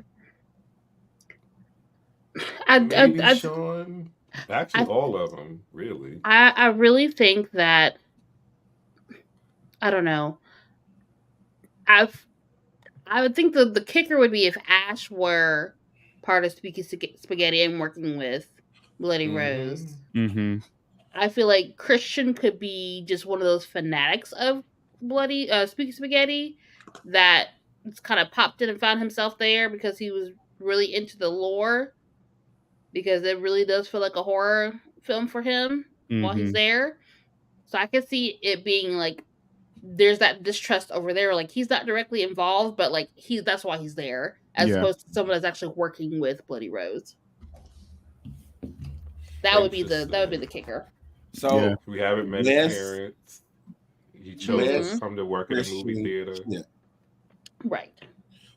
Sean. Actually, all of them, really. I really think that. I don't know. I would think the kicker would be if Ash were part of Speaky Spaghetti and working with Bloody Rose. I feel like Christian could be just one of those fanatics of Speaky Spaghetti that kind of popped in and found himself there because he was really into the lore, because it really does feel like a horror film for him while he's there. So I could see it being there's that distrust over there. He's not directly involved, but that's why he's there, as opposed to someone that's actually working with Bloody Rose. That would be the kicker. So we haven't met his parents. He chose to come to work at a movie theater. Yeah. Right.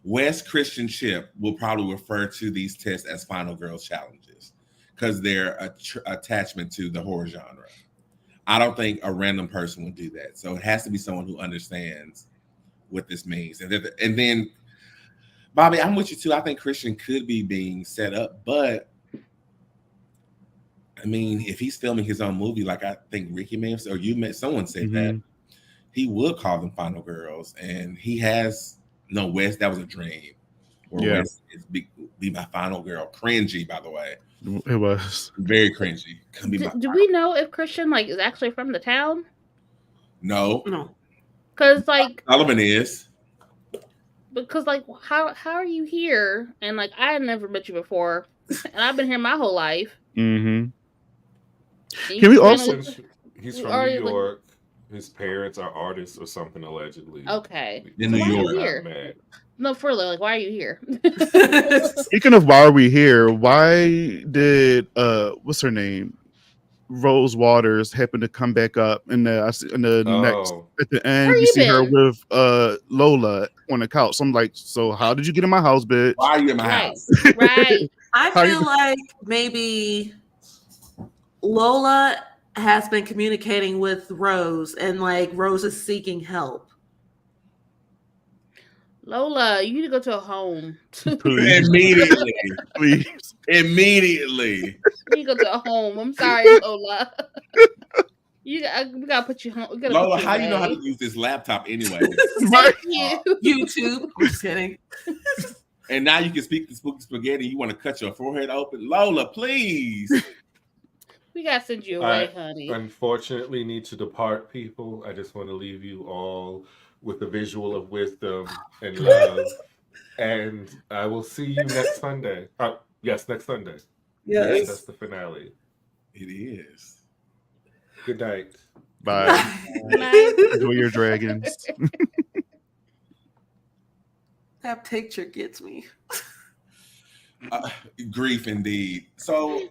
West Christian Chip will probably refer to these tests as Final Girls challenges because they're a attachment to the horror genre. I don't think a random person would do that. So it has to be someone who understands what this means. And then, Bobby, I'm with you too. I think Christian could be being set up, but I mean, if he's filming his own movie, like I think Ricky may have, or someone said that, he would call them Final Girls, and he has West. That was a dream. Or West is be my final girl. Cringy, by the way. It was very cringy. Do we know if Christian is actually from the town? No. Because Sullivan is. Because how are you here? And I had never met you before, and I've been here my whole life. Mm-hmm. Can we also? He's from New York. His parents are artists or something, allegedly. Okay. In New York. No, for real. Why are you here? Speaking of why are we here? Why did what's her name? Rose Waters happen to come back up next at the end we see her with Lola on the couch. So I'm like, so how did you get in my house, bitch? Why are you in my house? Right. I feel like maybe Lola has been communicating with Rose and Rose is seeking help. Lola, you need to go to a home. Immediately. Please. Immediately. You need to go to a home. I'm sorry, Lola. We gotta put you home. Lola, how do you know how to use this laptop anyway? Thank you. YouTube. I'm just kidding. And now you can speak the spooky spaghetti. You want to cut your forehead open? Lola, please. We gotta send you away, honey. Unfortunately, need to depart, people. I just want to leave you all with a visual of wisdom and love. And I will see you next Sunday. Yes, next Sunday. Yes. That's the finale. It is. Good night. Bye. Good night. Enjoy your dragons. That picture gets me. Grief indeed. So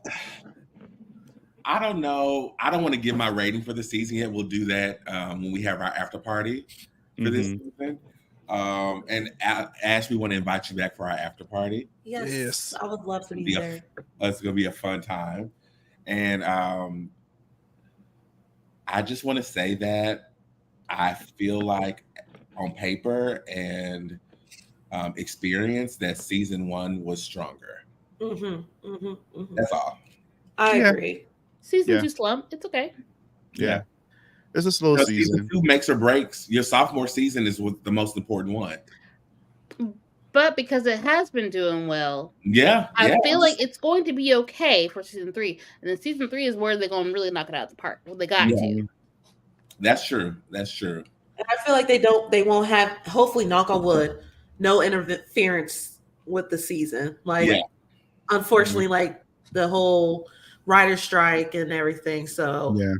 I don't know. I don't want to give my rating for the season yet. We'll do that when we have our after party for this season. And Ash, we want to invite you back for our after party. Yes. I would love to be there. It's going to be a fun time. And I just want to say that I feel like on paper and experience that season 1 was stronger. That's all. I agree. Season 2 slump. It's okay. Yeah. It's a slow season. Season 2 makes or breaks. Your sophomore season is the most important one. But because it has been doing well, I feel like it's going to be okay for season 3. And then season 3 is where they're going to really knock it out of the park. Well, they got to. That's true. That's true. And I feel like they won't have, hopefully, knock on wood, no interference with the season. Unfortunately, the whole writer's strike and everything. So yeah.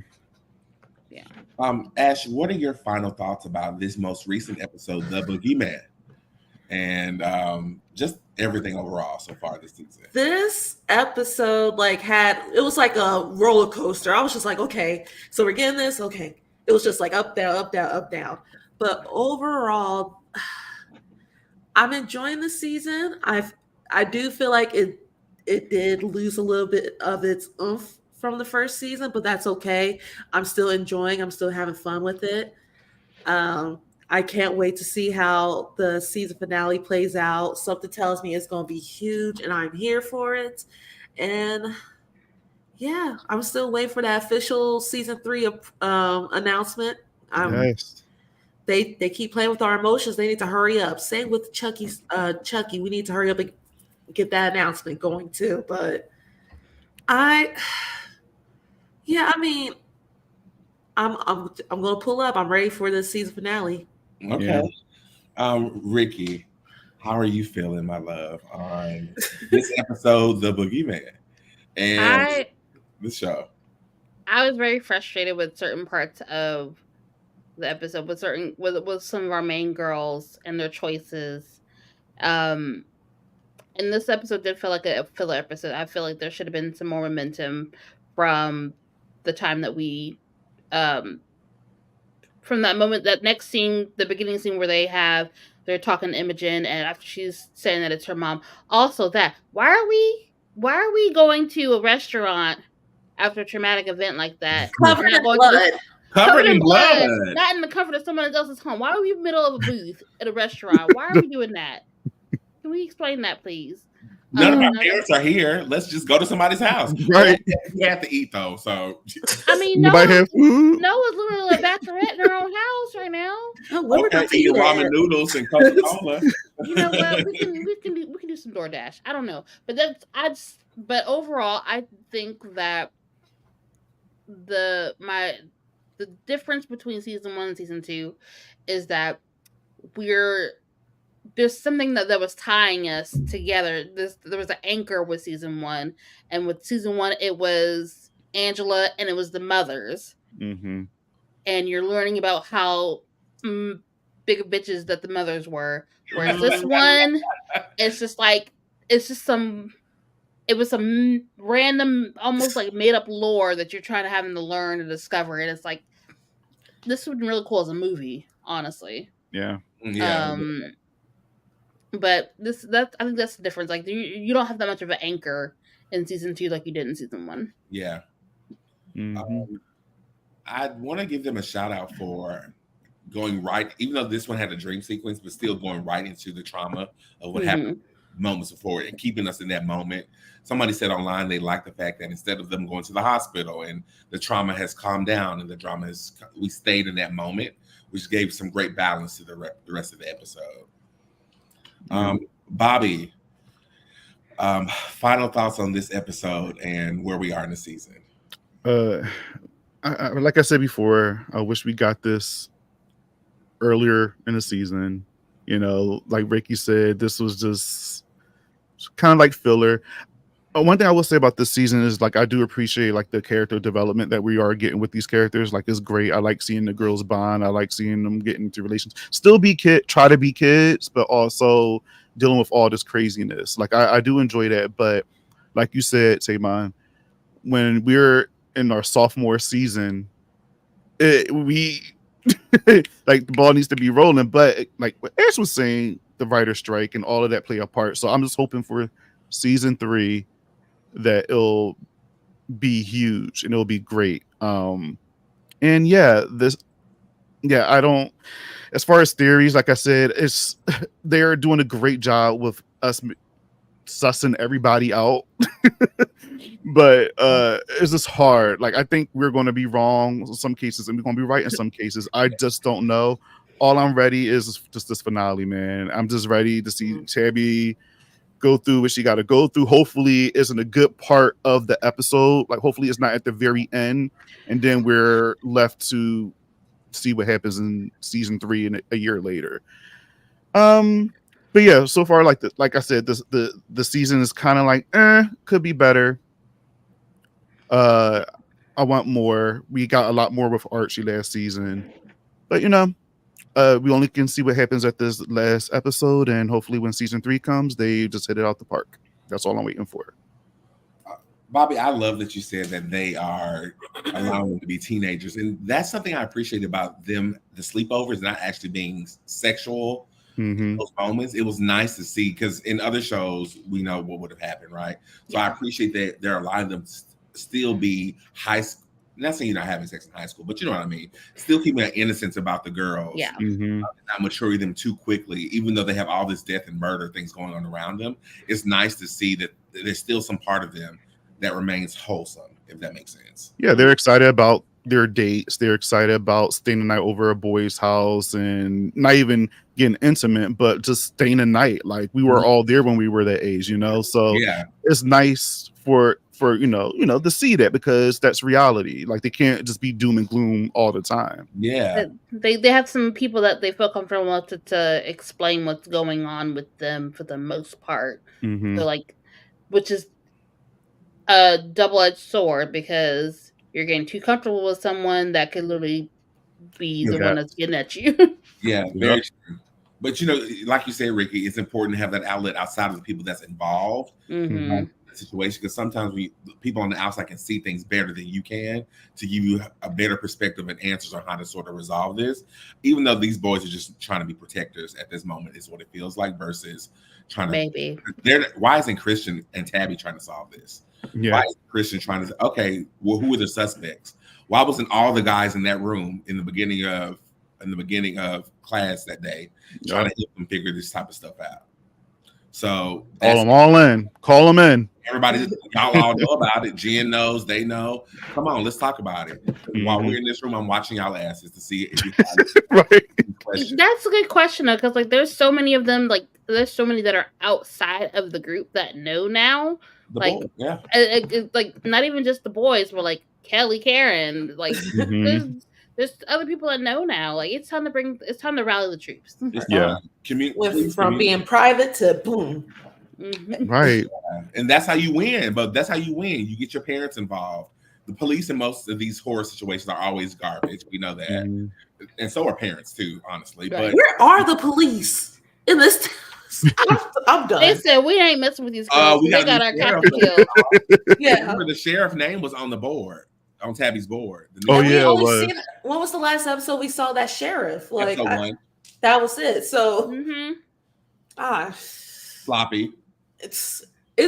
Ash, what are your final thoughts about this most recent episode, The Bogeyman, and just everything overall so far this season? This episode it was like a roller coaster. I was just like, okay, so we're getting this. Okay, it was just up, down, up, down, up, down. But overall, I'm enjoying the season. I do feel like it did lose a little bit of its oomph from the first season, but that's okay. I'm still enjoying. I'm still having fun with it. I can't wait to see how the season finale plays out. Something tells me it's going to be huge, and I'm here for it. And yeah, I'm still waiting for that official season 3 announcement. Yes. They keep playing with our emotions. They need to hurry up. Same with Chucky. We need to hurry up and get that announcement going too. But I'm gonna pull up. I'm ready for the season finale. Okay. Yeah. Ricky, how are you feeling, my love, on this episode, The Bogeyman, and the show? I was very frustrated with certain parts of the episode, with some of our main girls and their choices. And this episode did feel like a filler episode. I feel like there should have been some more momentum from the time that we, from that moment, that next scene, the beginning scene where they have they're talking to Imogen, and after she's saying that it's her mom. Also, that why are we going to a restaurant after a traumatic event like that? Covered and not in going blood. to Covered in blood. not in the comfort of someone else's home. Why are we in the middle of a booth at a restaurant? Why are we doing that? Can we explain that, please? None of our parents are here. Let's just go to somebody's house. Right. We have to eat though, so I mean, Nobody have food. Noah's literally a bachelorette in her own house right now. Oh, what okay, about eating you? ramen noodles and Coca-Cola. You know what? We can do some DoorDash. I don't know, but but overall, I think that the difference between season 1 and season 2 is that there's something that was tying us together. There was an anchor with season 1, and with season 1 it was Angela and it was the mothers. Mm-hmm. And you're learning about how big of bitches that the mothers were. Whereas this one, it's just like it was some random, almost like made up lore that you're trying to have them to learn and discover. And it's like, this would be really cool as a movie, honestly. Yeah. But I think that's the difference. Like you don't have that much of an anchor in season 2 like you did in season 1. Yeah. Mm-hmm. I want to give them a shout out for going right, even though this one had a dream sequence, but still going right into the trauma of what happened moments before and keeping us in that moment. Somebody said online they like the fact that instead of them going to the hospital and the trauma has calmed down and we stayed in that moment, which gave some great balance to the rest of the episode. Bobby, final thoughts on this episode and where we are in the season. Like I said before, I wish we got this earlier in the season. You know, like Ricky said, this was just kind of like filler. One thing I will say about this season is like I do appreciate like the character development that we are getting with these characters. Like it's great. I like seeing the girls bond. I like seeing them get into relations. Still try to be kids, but also dealing with all this craziness. Like I do enjoy that. But like you said, TaMon, when we're in our sophomore season, we like the ball needs to be rolling. But like what Ash was saying, the writer's strike and all of that play a part. So I'm just hoping for season 3 that it'll be huge and it'll be great. And I don't, as far as theories, like I said, they're doing a great job with us sussing everybody out. But it's just hard. Like I think we're going to be wrong in some cases and we're going to be right in some cases. I just don't know. All I'm ready is just this finale, man. I'm just ready to see Tabby go through what she got to go through. Hopefully isn't a good part of the episode. Like hopefully it's not at the very end and then we're left to see what happens in season 3 and a year later. But yeah, so far like I said, the season is kind of like could be better. I want more. We got a lot more with Archie last season, but you know, we only can see what happens at this last episode, and hopefully when season 3 comes, they just hit it out the park. That's all I'm waiting for. Bobby, I love that you said that they are allowing them to be teenagers, and that's something I appreciate about them. The sleepovers not actually being sexual. Those moments, it was nice to see because in other shows we know what would have happened, right? So I appreciate that they're allowing them to still be high school. Not saying you're not having sex in high school, but you know what I mean. Still keeping that innocence about the girls. Yeah. Not maturing them too quickly, even though they have all this death and murder things going on around them. It's nice to see that there's still some part of them that remains wholesome, if that makes sense. Yeah, they're excited about their dates. They're excited about staying the night over a boy's house and not even getting intimate, but just staying the night. Like we were all there when we were that age, you know? So yeah, it's nice for you know to see that because that's reality. Like they can't just be doom and gloom all the time. Yeah. They have some people that they feel comfortable to explain what's going on with them for the most part. So like, which is a double-edged sword because you're getting too comfortable with someone that could literally be the one that's getting at you. Yeah, very true. But you know, like you said, Ricky, it's important to have that outlet outside of the people that's involved. situation because sometimes people on the outside can see things better than you can to give you a better perspective and answers on how to sort of resolve this. Even though these boys are just trying to be protectors at this moment, is what it feels like versus trying Maybe. Why isn't Christian and Tabby trying to solve this? Yeah. Why is Christian trying to? Okay, well, who are the suspects? Why wasn't all the guys in that room in the beginning of class that day trying to help them figure this type of stuff out? So Call them all in. Call them in. everybody, y'all all know about it. Jen knows, they know. Come on, let's talk about it. While we're in this room, I'm watching y'all asses to see if you Right. questions. That's a good question though, because like there's so many of them, like there's so many that are outside of the group that know now. The like, boy, yeah. Like not even just the boys, but like Kelly, Karen, like there's other people that know now. Like it's time to rally the troops. Yeah. Went from being private to boom. Right. And that's how you win. But that's how you win. You get your parents involved. The police in most of these horror situations are always garbage. We know that. And so are parents too, honestly. Right. But Where are the police in this? I'm done. They said we ain't messing with these girls. we They got our captain killed. Yeah. remember the sheriff name was on the board, on Tabby's board. Oh, And yeah, we only it was. seen- when was the last episode we saw that sheriff? Like Episode 1, that was it. So sloppy. it's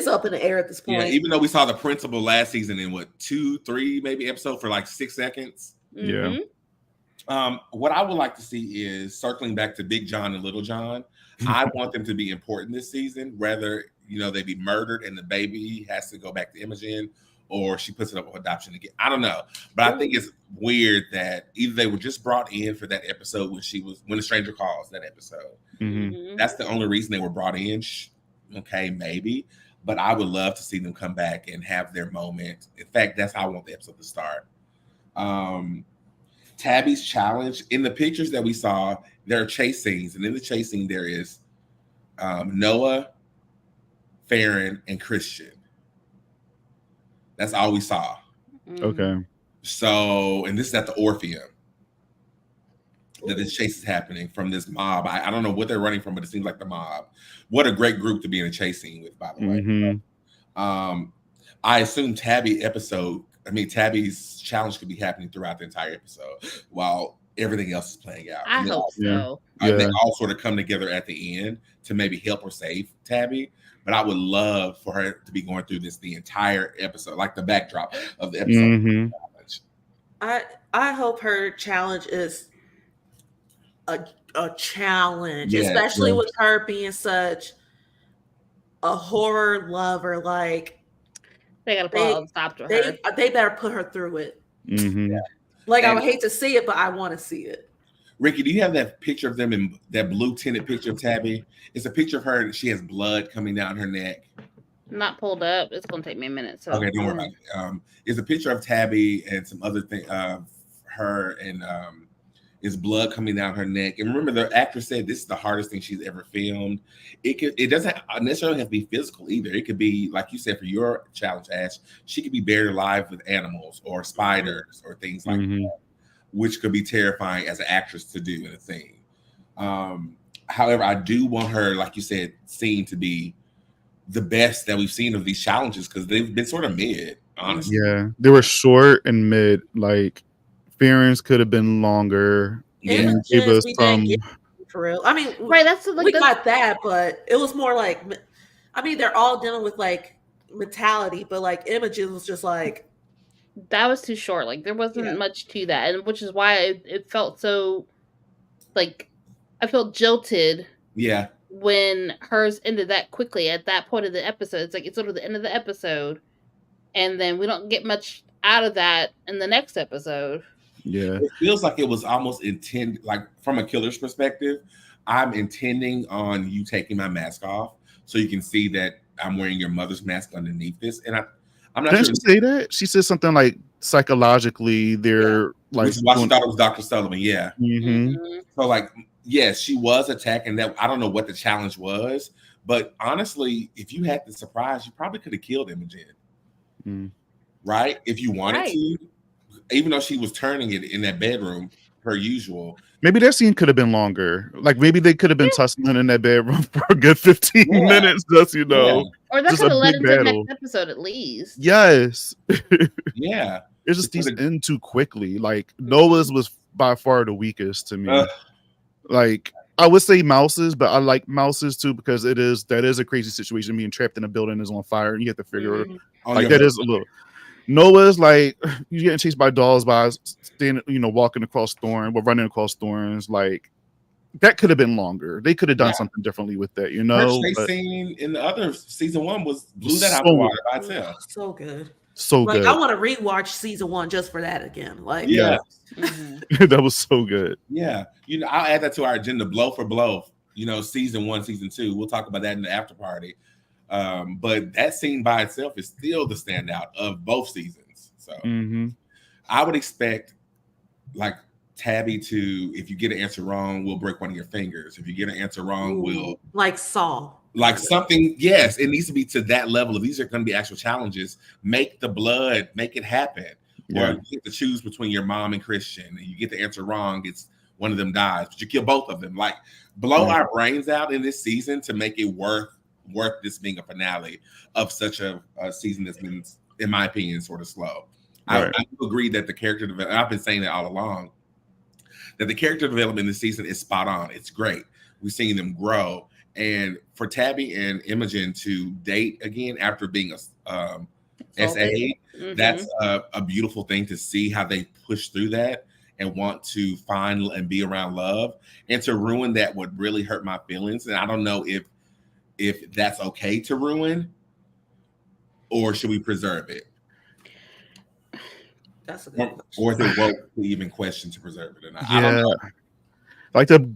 up in the air at this point. Yeah, even though we saw the principal last season in 2, 3 maybe episode for like 6 seconds. Yeah. What I would like to see is circling back to Big John and Little John. I want them to be important this season, whether they be murdered and the baby has to go back to Imogen, or she puts it up for adoption again. I don't know, but I think it's weird that either they were just brought in for that episode when the stranger calls that episode. That's the only reason they were brought in. Okay, maybe, but I would love to see them come back and have their moment. In fact, that's how I want the episode to start. Tabby's challenge, in the pictures that we saw, there are chase scenes, and in the chase scene there is Noah, Farron, and Christian. That's all we saw. Okay. So, and this is at the Orpheum that this chase is happening from this mob. I don't know what they're running from, but it seems like the mob. What a great group to be in a chase scene with, by the way. I assume Tabby's challenge could be happening throughout the entire episode while everything else is playing out. I hope so. They all sort of come together at the end to maybe help or save Tabby. But I would love for her to be going through this the entire episode, like the backdrop of the episode. I hope her challenge is a challenge, especially with her being such a horror lover. Like they gotta put a stop to her. They better put her through it. Like I would hate to see it, but I want to see it. Ricky, do you have that picture of them in that blue tinted picture of Tabby? It's a picture of her and she has blood coming down her neck. Not pulled up. It's gonna take me a minute. So okay, don't worry about it. It's a picture of Tabby and some other thing of her and is blood coming down her neck. And remember, the actress said this is the hardest thing she's ever filmed. It doesn't necessarily have to be physical either. It could be, like you said, for your challenge, Ash, she could be buried alive with animals or spiders or things like that, which could be terrifying as an actress to do in a scene. However, I do want her, like you said, scene to be the best that we've seen of these challenges because they've been sort of mid, honestly. Yeah, they were short and mid. Like Farron's could have been longer. Yeah, give us some for real. I mean, right? That's like we got that, but it was more like, I mean, they're all dealing with like mentality, but like Imogen was just like that was too short. Like there wasn't much to that, and which is why it felt so like I felt jilted. Yeah. When hers ended that quickly at that point of the episode. It's like it's sort of the end of the episode, and then we don't get much out of that in the next episode. Yeah, it feels like it was almost intended, like from a killer's perspective, I'm intending on you taking my mask off so you can see that I'm wearing your mother's mask underneath this. And I'm not Didn't sure. she say that? She said something like psychologically they're like which is why she thought it was Dr. Sullivan. Yeah. So like, yes, she was attacking that. I don't know what the challenge was, but honestly, if you had the surprise, you probably could have killed Imogen. Right? If you wanted to, even though she was turning it in that bedroom per usual. Maybe that scene could have been longer. Like maybe they could have been tussling in that bedroom for a good 15 minutes, just Or that just could a have led big into the battle. next episode at least. Yes. Yeah. It just these end too quickly. Like Noah's was by far the weakest to me. Like I would say Mouse's, but I like Mouse's too because that is a crazy situation. Being trapped in a building is on fire, and you have to figure like that is a little. Noah's like you getting chased by dolls by standing, walking across thorns, but running across thorns. Like that could have been longer. They could have done something differently with that, Her chase scene in the other season 1 blew that out the water by itself. So good. So like, good. I want to rewatch season 1 just for that again. Like, yeah. That was so good. Yeah. I'll add that to our agenda, blow for blow. Season 1, season 2. We'll talk about that in the after party. But that scene by itself is still the standout of both seasons. So I would expect like Tabby to, if you get an answer wrong, we'll break one of your fingers. If you get an answer wrong, we'll like Saw. Like something, yes, it needs to be to that level. If these are going to be actual challenges, make the blood, make it happen. Or you get to choose between your mom and Christian, and you get the answer wrong, it's one of them dies, but you kill both of them. Like blow our brains out in this season to make it worth this being a finale of such a season that's been, in my opinion, sort of slow. I agree that the character development, I've been saying that all along, that the character development this season is spot on. It's great. We've seen them grow. And for Tabby and Imogen to date again after being a SA, that's a beautiful thing to see how they push through that and want to find and be around love. And to ruin that would really hurt my feelings. And I don't know if that's okay to ruin, or should we preserve it? That's a good or is it woke to even question to preserve it or not? Yeah. I don't know. Like the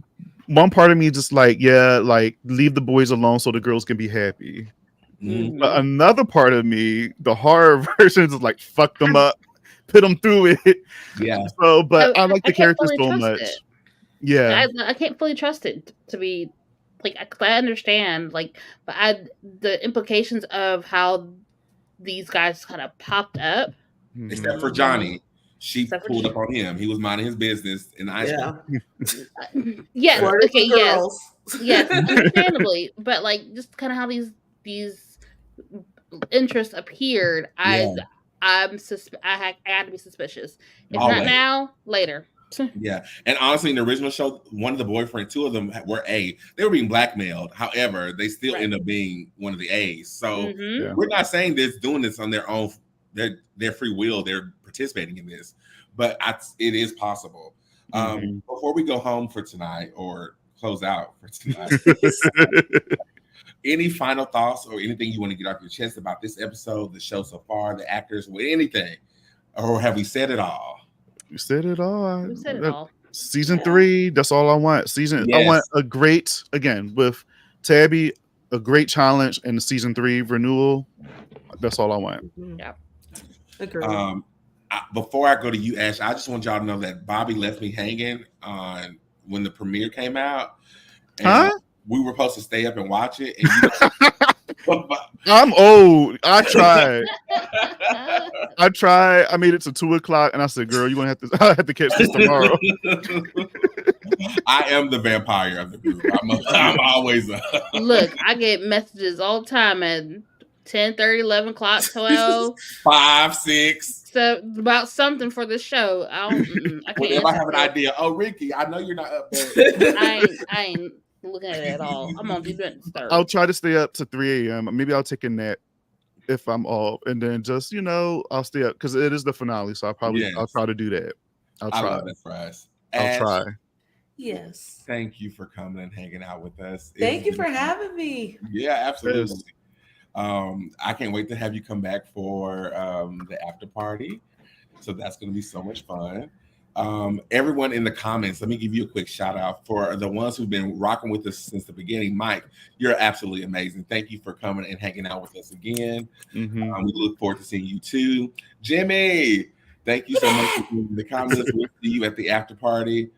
one part of me just like, like leave the boys alone so the girls can be happy. But another part of me, the horror version, is like fuck them up, put them through it. Yeah. So, but I like the characters so much. Yeah, I can't fully trust it to be like, I understand like, but the implications of how these guys kind of popped up. Except for Johnny. She pulled up on him. He was minding his business in the ice cream. Yes. Okay. Yes. Understandably, but like just kind of how these interests appeared. I had to be suspicious. If not now, later. Yeah, and honestly, in the original show, one of the boyfriends, two of them were A. They were being blackmailed. However, they still end up being one of the A's. So we're not saying they're doing this on their own. Their free will. They're participating in this, but it is possible. Before we go home for tonight or close out for tonight, any final thoughts or anything you want to get off your chest about this episode, the show so far, the actors, with anything, or have we said it all? We said it all. We said it all. Season 3. That's all I want. I want a great, again with Tabby, a great challenge, and the season 3 renewal. That's all I want. Yeah. Agreed. Before I go to you, Ash, I just want y'all to know that Bobby left me hanging on when the premiere came out. And we were supposed to stay up and watch it. And I'm old. I tried. I made it to 2:00, and I said, "Girl, you gonna have to catch this tomorrow." I am the vampire of the group. I'm always Look, I get messages all the time at 10:30, 11 o'clock, 12, 5, 6. So about something for the show. I can't. If I have an idea, Ricky, I know you're not up there. I ain't looking at it at all. I'm on Do Not Disturb. I'll try to stay up to 3 a.m. Maybe I'll take a nap if I'm off, and then just I'll stay up because it is the finale. So I'll try to do that. I'll try. I love that for us. I'll try. Yes. Thank you for coming and hanging out with us. Thank you for having me. Yeah, absolutely. I can't wait to have you come back for the after party. So that's going to be so much fun. Everyone in the comments, let me give you a quick shout out for the ones who've been rocking with us since the beginning. Mike, you're absolutely amazing. Thank you for coming and hanging out with us again. We look forward to seeing you too. Jimmy, thank you so much for being in the comments. We'll see you at the after party.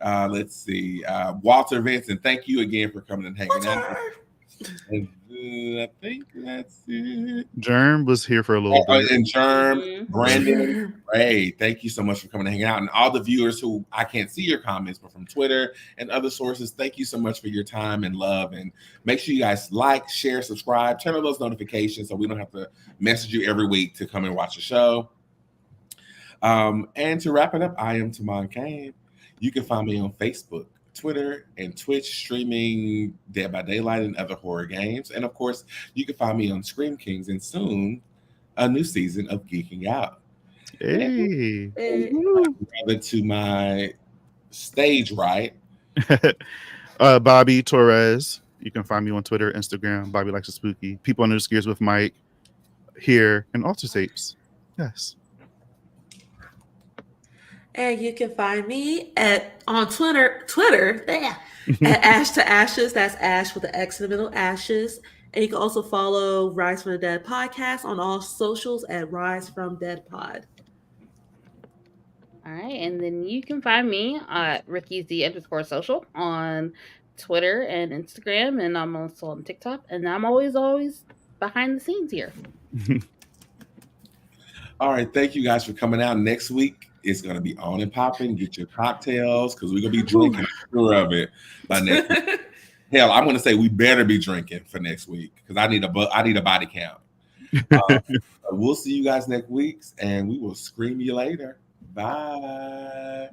Let's see. Walter Vincent, thank you again for coming and hanging out. And I think that's it. Germ was here for a little bit. And Germ, Mhm. Brandon, Ray, thank you so much for coming and hanging out. And all the viewers who I can't see your comments, but from Twitter and other sources, thank you so much for your time and love. And make sure you guys like, share, subscribe, turn on those notifications so we don't have to message you every week to come and watch the show. And to wrap it up, I am TaMon Kane. You can find me on Facebook, Twitter, and Twitch, streaming Dead by Daylight and other horror games. And of course, you can find me on Scream Kingz and soon a new season of Geeking Out. Hey. Rather to my stage right. Bobby Torres. You can find me on Twitter, Instagram, Bobby Likes It Spooky. People Under the Skiers with Mike here and Alter Tapes. Yes. And you can find me on Twitter, at Ash to Ashes. That's Ash with the X in the middle, Ashes. And you can also follow Rise from the Dead podcast on all socials at Rise from Dead Pod. All right, and then you can find me at @RickyZ_social on Twitter and Instagram, and I'm also on TikTok. And I'm always behind the scenes here. All right, thank you guys for coming out. Next week it's going to be on and popping. Get your cocktails because we're going to be drinking. I'm sure of it by next week. Hell, I'm going to say we better be drinking for next week because I need a body count. We'll see you guys next week, and we will scream you later. Bye.